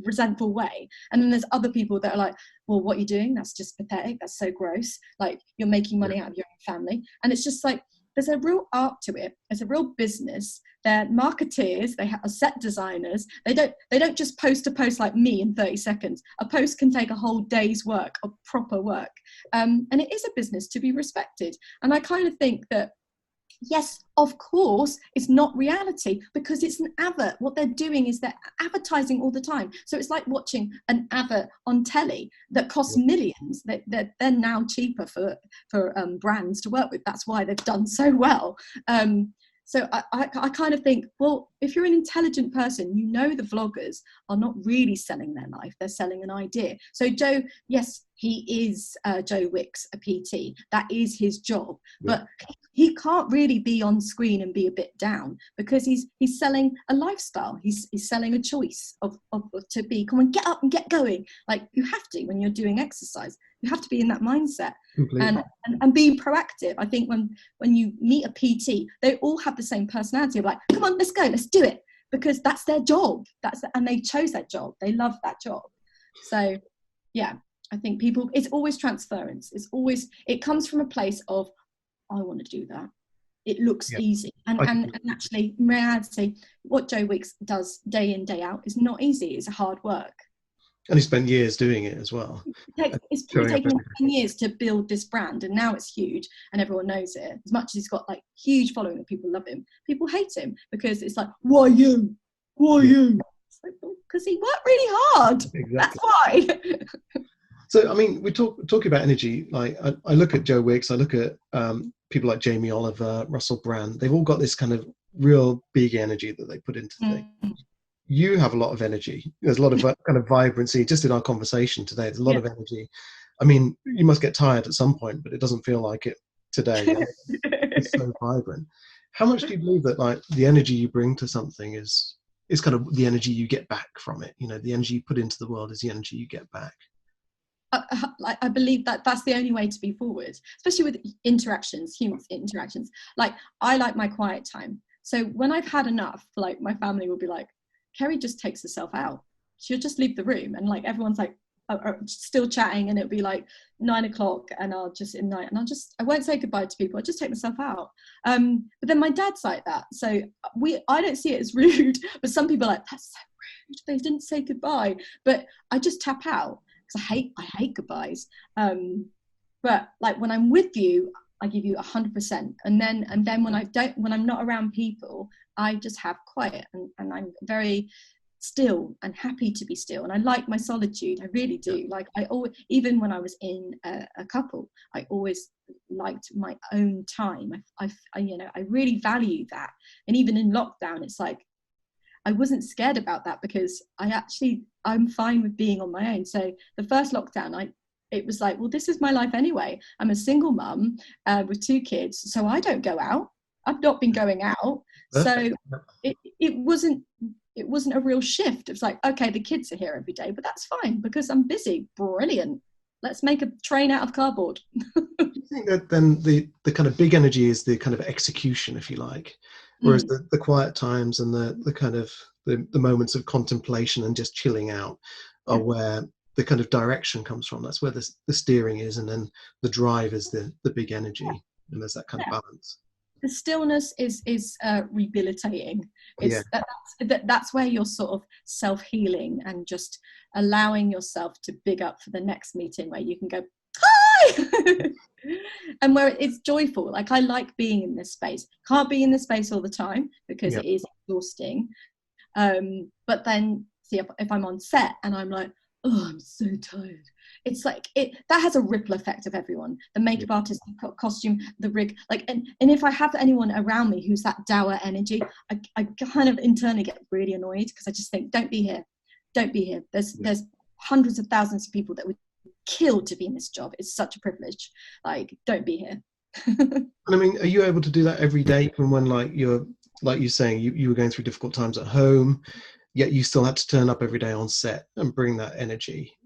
resentful way. And then there's other people that are like, well, what are you doing? That's just pathetic. That's so gross. Like, you're making money out of your own family. And it's just like, there's a real art to it. It's a real business. They're marketeers. They are set designers. They don't just post a post like me in 30 seconds. A post can take a whole day's work of proper work. And it is a business to be respected. And I kind of think that, yes, of course, it's not reality, because it's an advert. What they're doing is they're advertising all the time. So it's like watching an advert on telly that costs millions. They're now cheaper for brands to work with. That's why they've done so well. So I kind of think, well, if you're an intelligent person, the vloggers are not really selling their life. They're selling an idea. So Joe, yes, he is Joe Wicks, a PT. That is his job. But he can't really be on screen and be a bit down, because he's selling a lifestyle. He's selling a choice of to be, come on, get up and get going. Like, you have to, when you're doing exercise, you have to be in that mindset. And being proactive. I think when you meet a PT, they all have the same personality of like, come on, let's go, let's do it, because that's their job. And they chose that job. They love that job. So yeah, I think people, it's always transference. It comes from a place of, I want to do that. It looks easy. And actually, in reality, what Joe Wicks does day in, day out is not easy. It's hard work. And he spent years doing it as well. It's probably taken him 10 years to build this brand, and now it's huge and everyone knows it. As much as he's got like huge following and people love him, people hate him because it's like, why you? It's like, because he worked really hard. Exactly. That's why. So, I mean, we're talking about energy. Like, I look at Joe Wicks, I look at people like Jamie Oliver, Russell Brand. They've all got this kind of real big energy that they put into things. You have a lot of energy. There's a lot of kind of vibrancy. Just in our conversation today, there's a lot of energy. I mean, you must get tired at some point, but it doesn't feel like it today. It's so vibrant. How much do you believe that, like, the energy you bring to something is kind of the energy you get back from it? You know, the energy you put into the world is the energy you get back. I believe that that's the only way to be forward, especially with interactions, human interactions. Like, I like my quiet time. So when I've had enough, like, my family will be like, Kerry just takes herself out. She'll just leave the room, and like everyone's like still chatting, and it'll be like 9 o'clock, and I'll just I won't say goodbye to people. I just take myself out. But then my dad's like that, so I don't see it as rude, but some people are like, that's so rude, they didn't say goodbye. But I just tap out because I hate goodbyes. But like, when I'm with you, I give you 100%, and then when I'm not around people, I just have quiet, and I'm very still and happy to be still, and I like my solitude. I really do. Like, I always, even when I was in a couple, I always liked my own time. I really value that. And even in lockdown, it's like, I wasn't scared about that, because I'm fine with being on my own. So the first lockdown, it was like, well, this is my life anyway. I'm a single mum with 2 kids, so I don't go out. I've not been going out. So it wasn't a real shift. It was like, okay, the kids are here every day, but that's fine because I'm busy. Brilliant. Let's make a train out of cardboard. Do you think that then the kind of big energy is the kind of execution, if you like, whereas the quiet times and the kind of the moments of contemplation and just chilling out are where the kind of direction comes from? That's where the steering is, and then the drive is the big energy, and there's that kind of balance. The stillness is rehabilitating. That's where you're sort of self-healing and just allowing yourself to big up for the next meeting, where you can go, hi, and where it's joyful. Like, I like being in this space. Can't be in this space all the time because it is exhausting. But then, see, if I'm on set and I'm like, oh, I'm so tired. It's like that has a ripple effect of everyone. The makeup artist, the costume, the rig. Like, and if I have anyone around me who's that dour energy, I kind of internally get really annoyed, because I just think, don't be here. There's hundreds of thousands of people that would kill to be in this job. It's such a privilege. Like, don't be here. I mean, are you able to do that every day, even when, like, you're saying you were going through difficult times at home, yet you still had to turn up every day on set and bring that energy?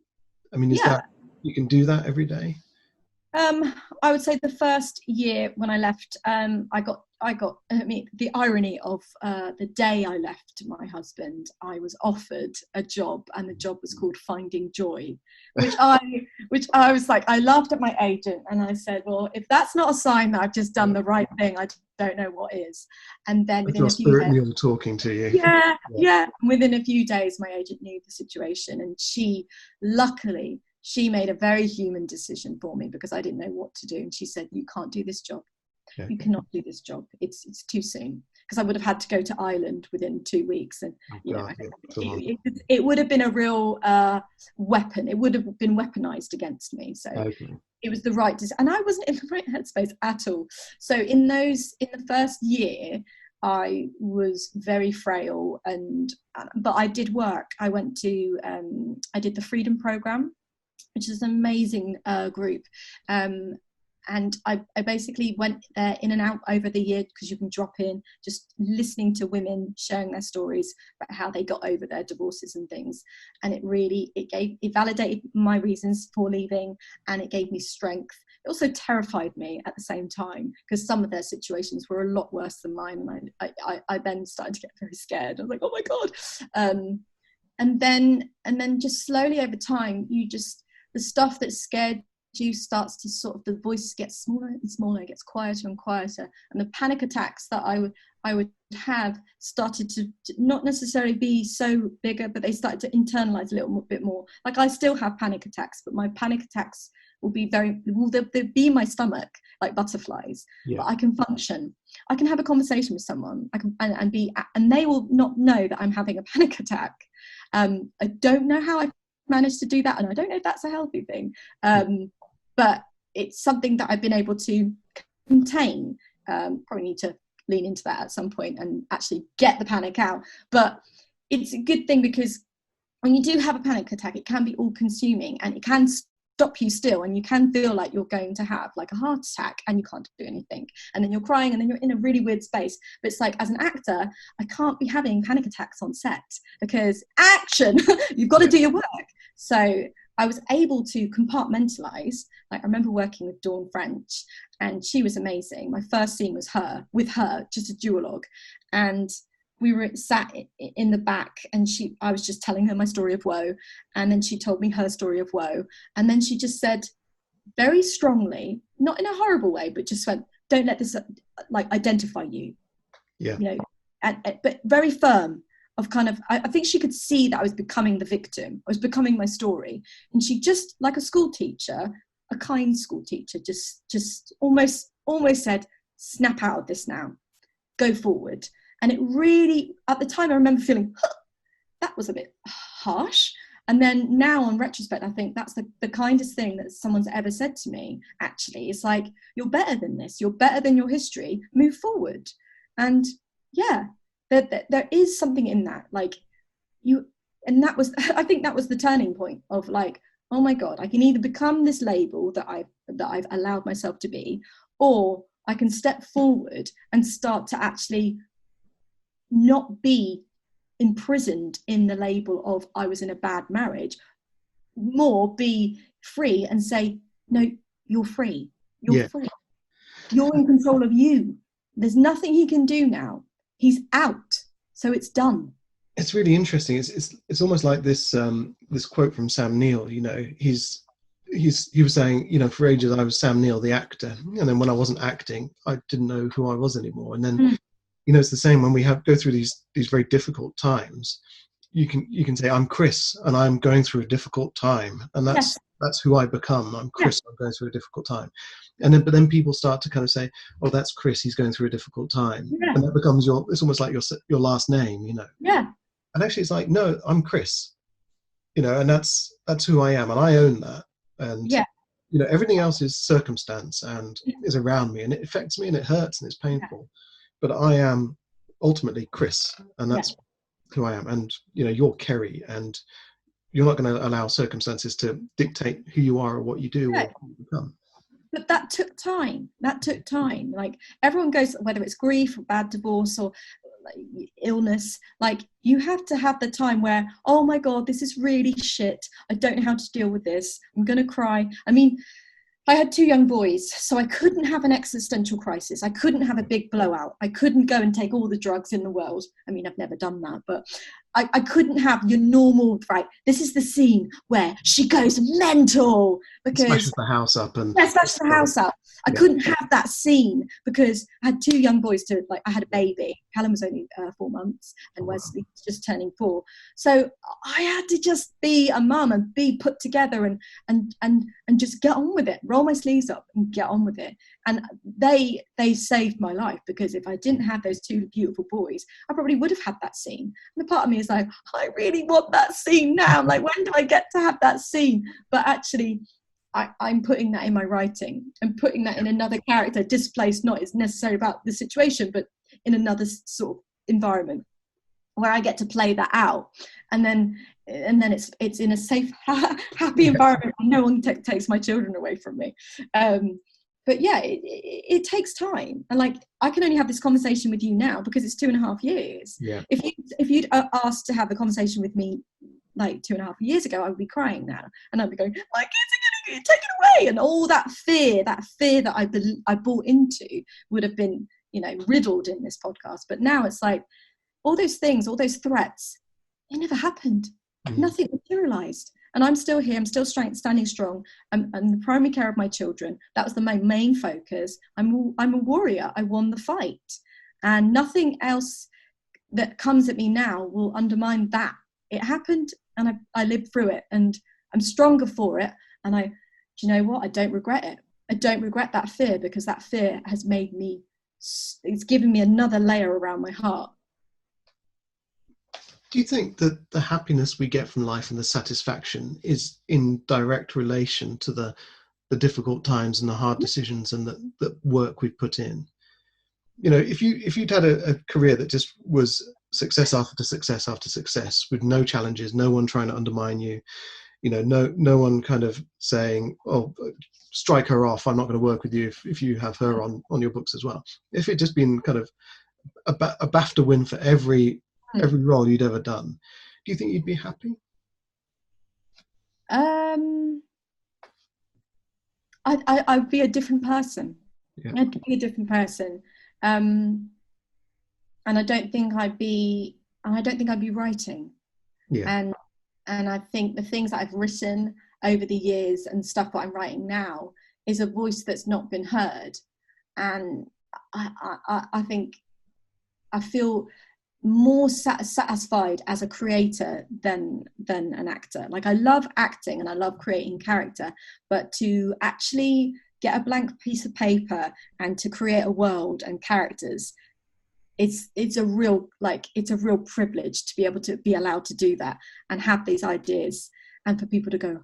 I mean, is that, you can do that every day? I would say the first year when I left, I mean, the irony of the day I left my husband, I was offered a job, and the job was called Finding Joy, which I was like, I laughed at my agent, and I said, well, if that's not a sign that I've just done the right thing, I don't know what is. And then within a few days, Mule talking to you. Yeah. Within a few days, my agent knew the situation, and luckily, she made a very human decision for me, because I didn't know what to do. And she said, you can't do this job. Yeah. You cannot do this job. It's too soon. Because I would have had to go to Ireland within 2 weeks. And it would have been a real weapon. It would have been weaponized against me. So it was the right decision. And I wasn't in the right headspace at all. So in the first year, I was very frail, but I did work. I went to, I did the Freedom Program. which is an amazing group. And I basically went there in and out over the year, because you can drop in, just listening to women sharing their stories about how they got over their divorces and things. And it validated my reasons for leaving, and it gave me strength. It also terrified me at the same time, because some of their situations were a lot worse than mine. And I then started to get very scared. I was like, oh my God. And then just slowly over time, the stuff that scared you starts to sort of, the voice gets smaller and smaller, it gets quieter and quieter, and the panic attacks that I would have started to not necessarily be so bigger, but they started to internalize a little bit more. Like, I still have panic attacks, but my panic attacks will they'll be in my stomach like butterflies. Yeah. But I can function. I can have a conversation with someone. I can and they will not know that I'm having a panic attack. I don't know how I managed to do that, and I don't know if that's a healthy thing. But it's something that I've been able to contain. Probably need to lean into that at some point and actually get the panic out. But it's a good thing, because when you do have a panic attack, it can be all consuming, and it can stop you still, and you can feel like you're going to have like a heart attack and you can't do anything, and then you're crying, and then you're in a really weird space. But it's like, as an actor, I can't be having panic attacks on set, because action, you've got to do your work. So I was able to compartmentalize. Like, I remember working with Dawn French, and she was amazing. My first scene was with her, just a duologue, and we were sat in the back, and I was just telling her my story of woe, and then she told me her story of woe, and then she just said very strongly, not in a horrible way, but just went, "Don't let this like identify you." Yeah. You know, but very firm. Of kind of, I think she could see that I was becoming the victim. I was becoming my story, and she just, like a school teacher, a kind school teacher, just almost said, "Snap out of this now, go forward." And it really, at the time, I remember feeling, that was a bit harsh. And then now, on retrospect, I think that's the kindest thing that someone's ever said to me. Actually, it's like, you're better than this. You're better than your history. Move forward. And yeah. There is something in that, like, and that was, I think that was the turning point of like, oh my God, I can either become this label that I've allowed myself to be, or I can step forward and start to actually not be imprisoned in the label of I was in a bad marriage, more be free and say, no, you're free. You're free. You're in control of you. There's nothing he can do now. He's out, so it's done. It's really interesting. It's almost like this this quote from Sam Neill. You know, he was saying, you know, for ages I was Sam Neill, the actor, and then when I wasn't acting, I didn't know who I was anymore. And then, you know, it's the same when we go through these very difficult times. You can say, I'm Chris, and I'm going through a difficult time, and that's who I become. I'm Chris. I'm going through a difficult time. But then people start to kind of say, "Oh, that's Chris. He's going through a difficult time," and that becomes it's almost like your last name, you know. Yeah. And actually, it's like, no, I'm Chris, you know, and that's who I am, and I own that. And you know, everything else is circumstance and is around me, and it affects me, and it hurts, and it's painful. But I am ultimately Chris, and that's who I am. And you know, you're Kerry, and you're not going to allow circumstances to dictate who you are or what you do or who you become. But that took time. Like, everyone goes, whether it's grief or bad divorce or like illness, like, you have to have the time where, oh my God, this is really shit. I don't know how to deal with this. I'm going to cry. I mean, I had 2 young boys, so I couldn't have an existential crisis. I couldn't have a big blowout. I couldn't go and take all the drugs in the world. I mean, I've never done that, but I couldn't have your normal, right, this is the scene where she goes mental because smashes the house up and smashes the house up. I couldn't have that scene because I had 2 young boys I had a baby. Callum was only 4 months and Wesley was just turning 4. So I had to just be a mum and be put together and just get on with it, roll my sleeves up and get on with it. And they saved my life, because if I didn't have those 2 beautiful boys, I probably would have had that scene. And a part of me is like, I really want that scene now. Like, when do I get to have that scene? But actually, I'm putting that in my writing and putting that in another character, displaced, not as necessarily about the situation, but in another sort of environment where I get to play that out. And then and then it's in a safe, happy environment and no one takes my children away from me. But yeah, it takes time, and like I can only have this conversation with you now because it's 2.5 years. Yeah. If you'd asked to have a conversation with me like 2.5 years ago, I would be crying now, and I'd be going, my kids are going to get taken away, and all that fear that I bought into would have been, you know, riddled in this podcast. But now it's like all those things, all those threats, it never happened. Nothing materialized, and I'm still here. I'm still standing strong. I'm the primary care of my children. That was my main focus. I'm a warrior. I won the fight, and nothing else that comes at me now will undermine that. It happened, and I lived through it, and I'm stronger for it. And do you know what? I don't regret it. I don't regret that fear, because that fear has made me. It's given me another layer around my heart. Do you think that the happiness we get from life and the satisfaction is in direct relation to the difficult times and the hard decisions and the work we've put in? You know, if you'd had a career that just was success after success after success with no challenges, no one trying to undermine you, you know, no one kind of saying, oh, strike her off, I'm not going to work with you if you have her on your books as well. If it just been kind of a BAFTA win for every role you'd ever done, do you think you'd be happy? I'd be a different person. Yeah. I'd be a different person, and I don't think I'd be writing. Yeah. And I think the things that I've written over the years and stuff that I'm writing now is a voice that's not been heard, and I think I feel more satisfied as a creator than an actor. Like, I love acting and I love creating character, but to actually get a blank piece of paper and to create a world and characters, it's a real privilege to be able to be allowed to do that and have these ideas, and for people to go,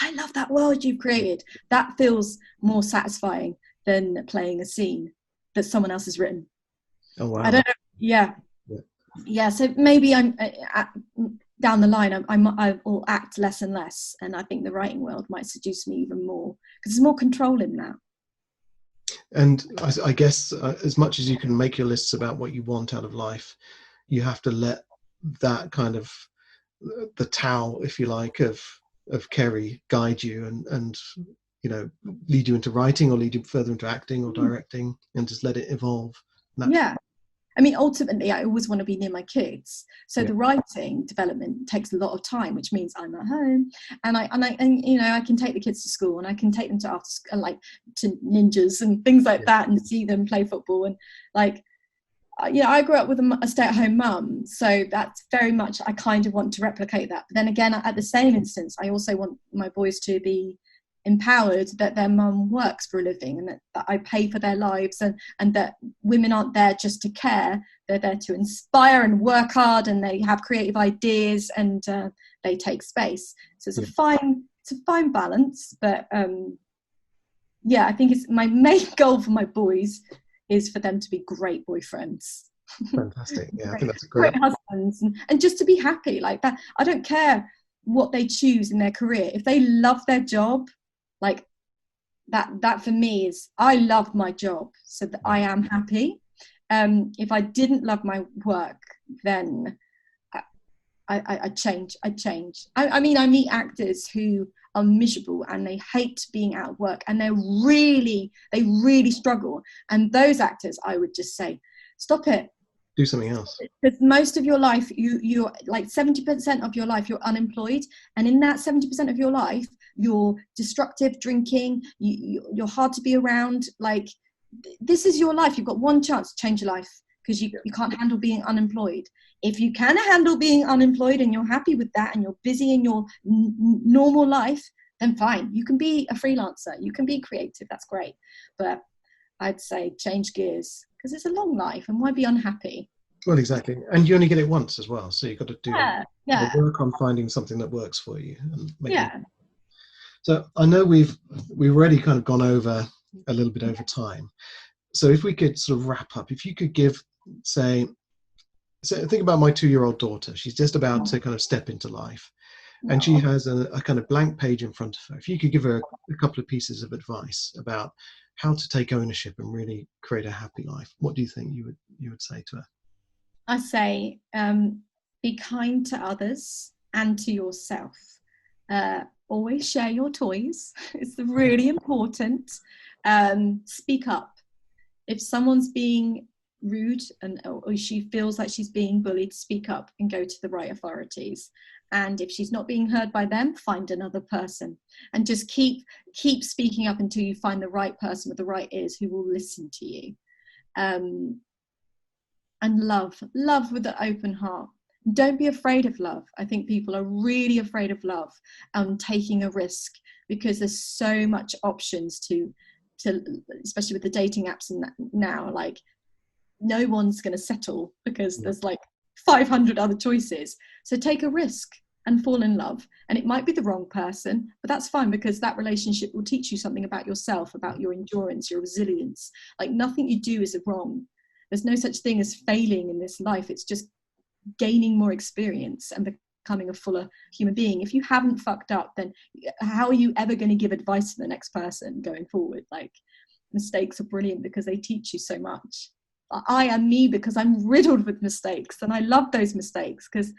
I love that world you've created. That feels more satisfying than playing a scene that someone else has written. Oh wow. I don't know. Yeah, so maybe I'm down the line I will act less and less, and I think the writing world might seduce me even more because there's more control in that. And I guess as much as you can make your lists about what you want out of life, you have to let that kind of the Tao, if you like, of Kerry guide you and you know, lead you into writing or lead you further into acting or directing, and just let it evolve. Yeah. I mean, ultimately, I always want to be near my kids. So the writing development takes a lot of time, which means I'm at home, and you know, I can take the kids to school, and I can take them to like to ninjas and things like that, and see them play football. And like, you know, I grew up with a stay-at-home mum, so that's very much, I kind of want to replicate that. But then again, at the same instance, I also want my boys to be empowered that their mum works for a living, and that I pay for their lives, and that women aren't there just to care, they're there to inspire and work hard, and they have creative ideas, and they take space. So it's a fine balance, but I think it's my main goal for my boys is for them to be great boyfriends. Fantastic. Yeah, I think that's a great husbands, and just to be happy like that. I don't care what they choose in their career. If they love their job, like that for me is, I love my job so that I am happy. If I didn't love my work, then I'd change. I mean, I meet actors who are miserable and they hate being out of work, and they really struggle. And those actors, I would just say, stop it. Do something else. Because most of your life, you're like 70% of your life, you're unemployed. And in that 70% of your life, you're destructive, drinking, you're hard to be around. Like, this is your life. You've got one chance to change your life, because you can't handle being unemployed. If you can handle being unemployed and you're happy with that and you're busy in your normal life, then fine. You can be a freelancer. You can be creative. That's great. But I'd say change gears, because it's a long life, and why be unhappy? Well, exactly. And you only get it once as well. So you've got to do work on finding something that works for you. And So I know we've already kind of gone over a little bit over time. So if we could sort of wrap up, if you could give, say think about my 2-year-old daughter. She's just about to kind of step into life. And she has a kind of blank page in front of her. If you could give her a couple of pieces of advice about how to take ownership and really create a happy life, what do you think you would say to her? I say, be kind to others and to yourself. Always share your toys. It's really important. Speak up. If someone's being rude or she feels like she's being bullied, speak up and go to the right authorities. And if she's not being heard by them, find another person, and just keep speaking up until you find the right person with the right ears who will listen to you. And love with an open heart. Don't be afraid of love. I think people are really afraid of love and taking a risk, because there's so much options to especially with the dating apps and now, like, no one's going to settle because there's like 500 other choices. So take a risk and fall in love, and it might be the wrong person, but that's fine, because that relationship will teach you something about yourself, about your endurance, your resilience. Like, nothing you do is wrong. There's no such thing as failing in this life. It's just gaining more experience and becoming a fuller human being. If you haven't fucked up, then how are you ever going to give advice to the next person going forward? Like, mistakes are brilliant because they teach you so much. I am me because I'm riddled with mistakes, and I love those mistakes, because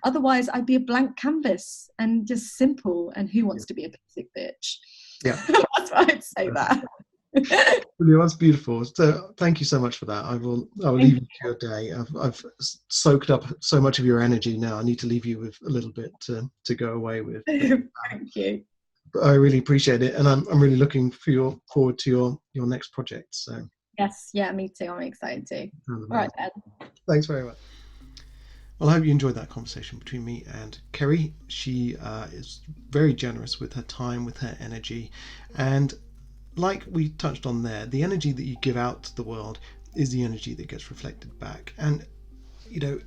otherwise I'd be a blank canvas and just simple, and who wants to be a basic bitch? Yeah. That's why I'd say that. That's beautiful. So thank you so much for that. I'll leave you to your day. I've soaked up so much of your energy now. I need to leave you with a little bit to go away with. Thank you. But I really appreciate it, and I'm really looking forward to your next project. So yes, yeah, me too. I'm excited too. All right, Ed. Thanks very much. Well, I hope you enjoyed that conversation between me and Kerry. She is very generous with her time, with her energy, and like we touched on there, the energy that you give out to the world is the energy that gets reflected back. And, you know,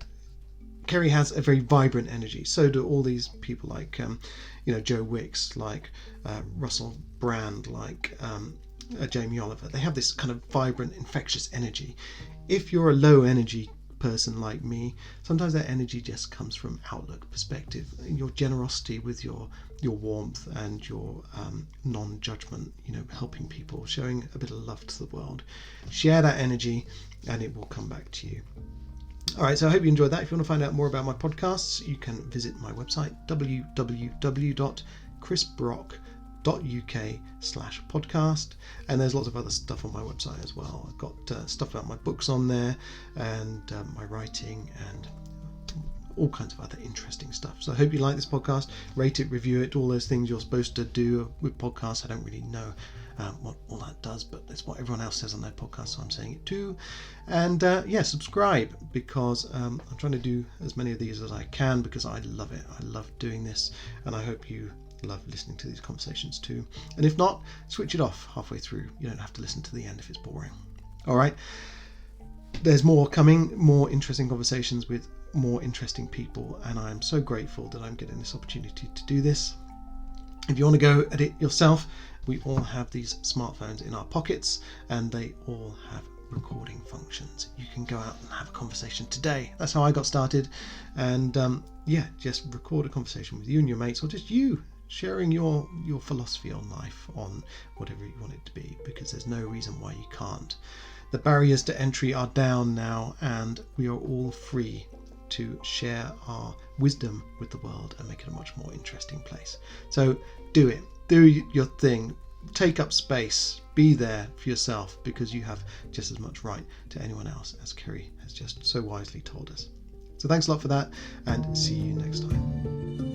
Kerry has a very vibrant energy. So do all these people like, Joe Wicks, like Russell Brand, like Jamie Oliver. They have this kind of vibrant, infectious energy. If you're a low energy person like me, sometimes that energy just comes from outlook, perspective, your generosity with your warmth and your non-judgment, helping people, showing a bit of love to the world. Share that energy and it will come back to you. All right, so I hope you enjoyed that. If you want to find out more about my podcasts, you can visit my website, www.chrisbrock.uk/podcast, and there's lots of other stuff on my website as well. I've got stuff about my books on there, and my writing, and all kinds of other interesting stuff. So I hope you like this podcast. Rate it, review it, all those things you're supposed to do with podcasts. I don't really know what all that does, but it's what everyone else says on their podcast, so I'm saying it too. And subscribe, because I'm trying to do as many of these as I can, because I love it. I love doing this, and I hope you love listening to these conversations too. And if not, switch it off halfway through. You don't have to listen to the end if it's boring. All right, there's more coming, more interesting conversations with more interesting people, and I'm so grateful that I'm getting this opportunity to do this. If you want to go at it yourself, we all have these smartphones in our pockets, and they all have recording functions. You can go out and have a conversation today. That's how I got started. And just record a conversation with you and your mates, or just you sharing your philosophy on life, on whatever you want it to be, because there's no reason why you can't. The barriers to entry are down now, and we are all free to share our wisdom with the world and make it a much more interesting place. So do it. Do your thing. Take up space. Be there for yourself, because you have just as much right to anyone else, as Kerry has just so wisely told us. So thanks a lot for that, and see you next time.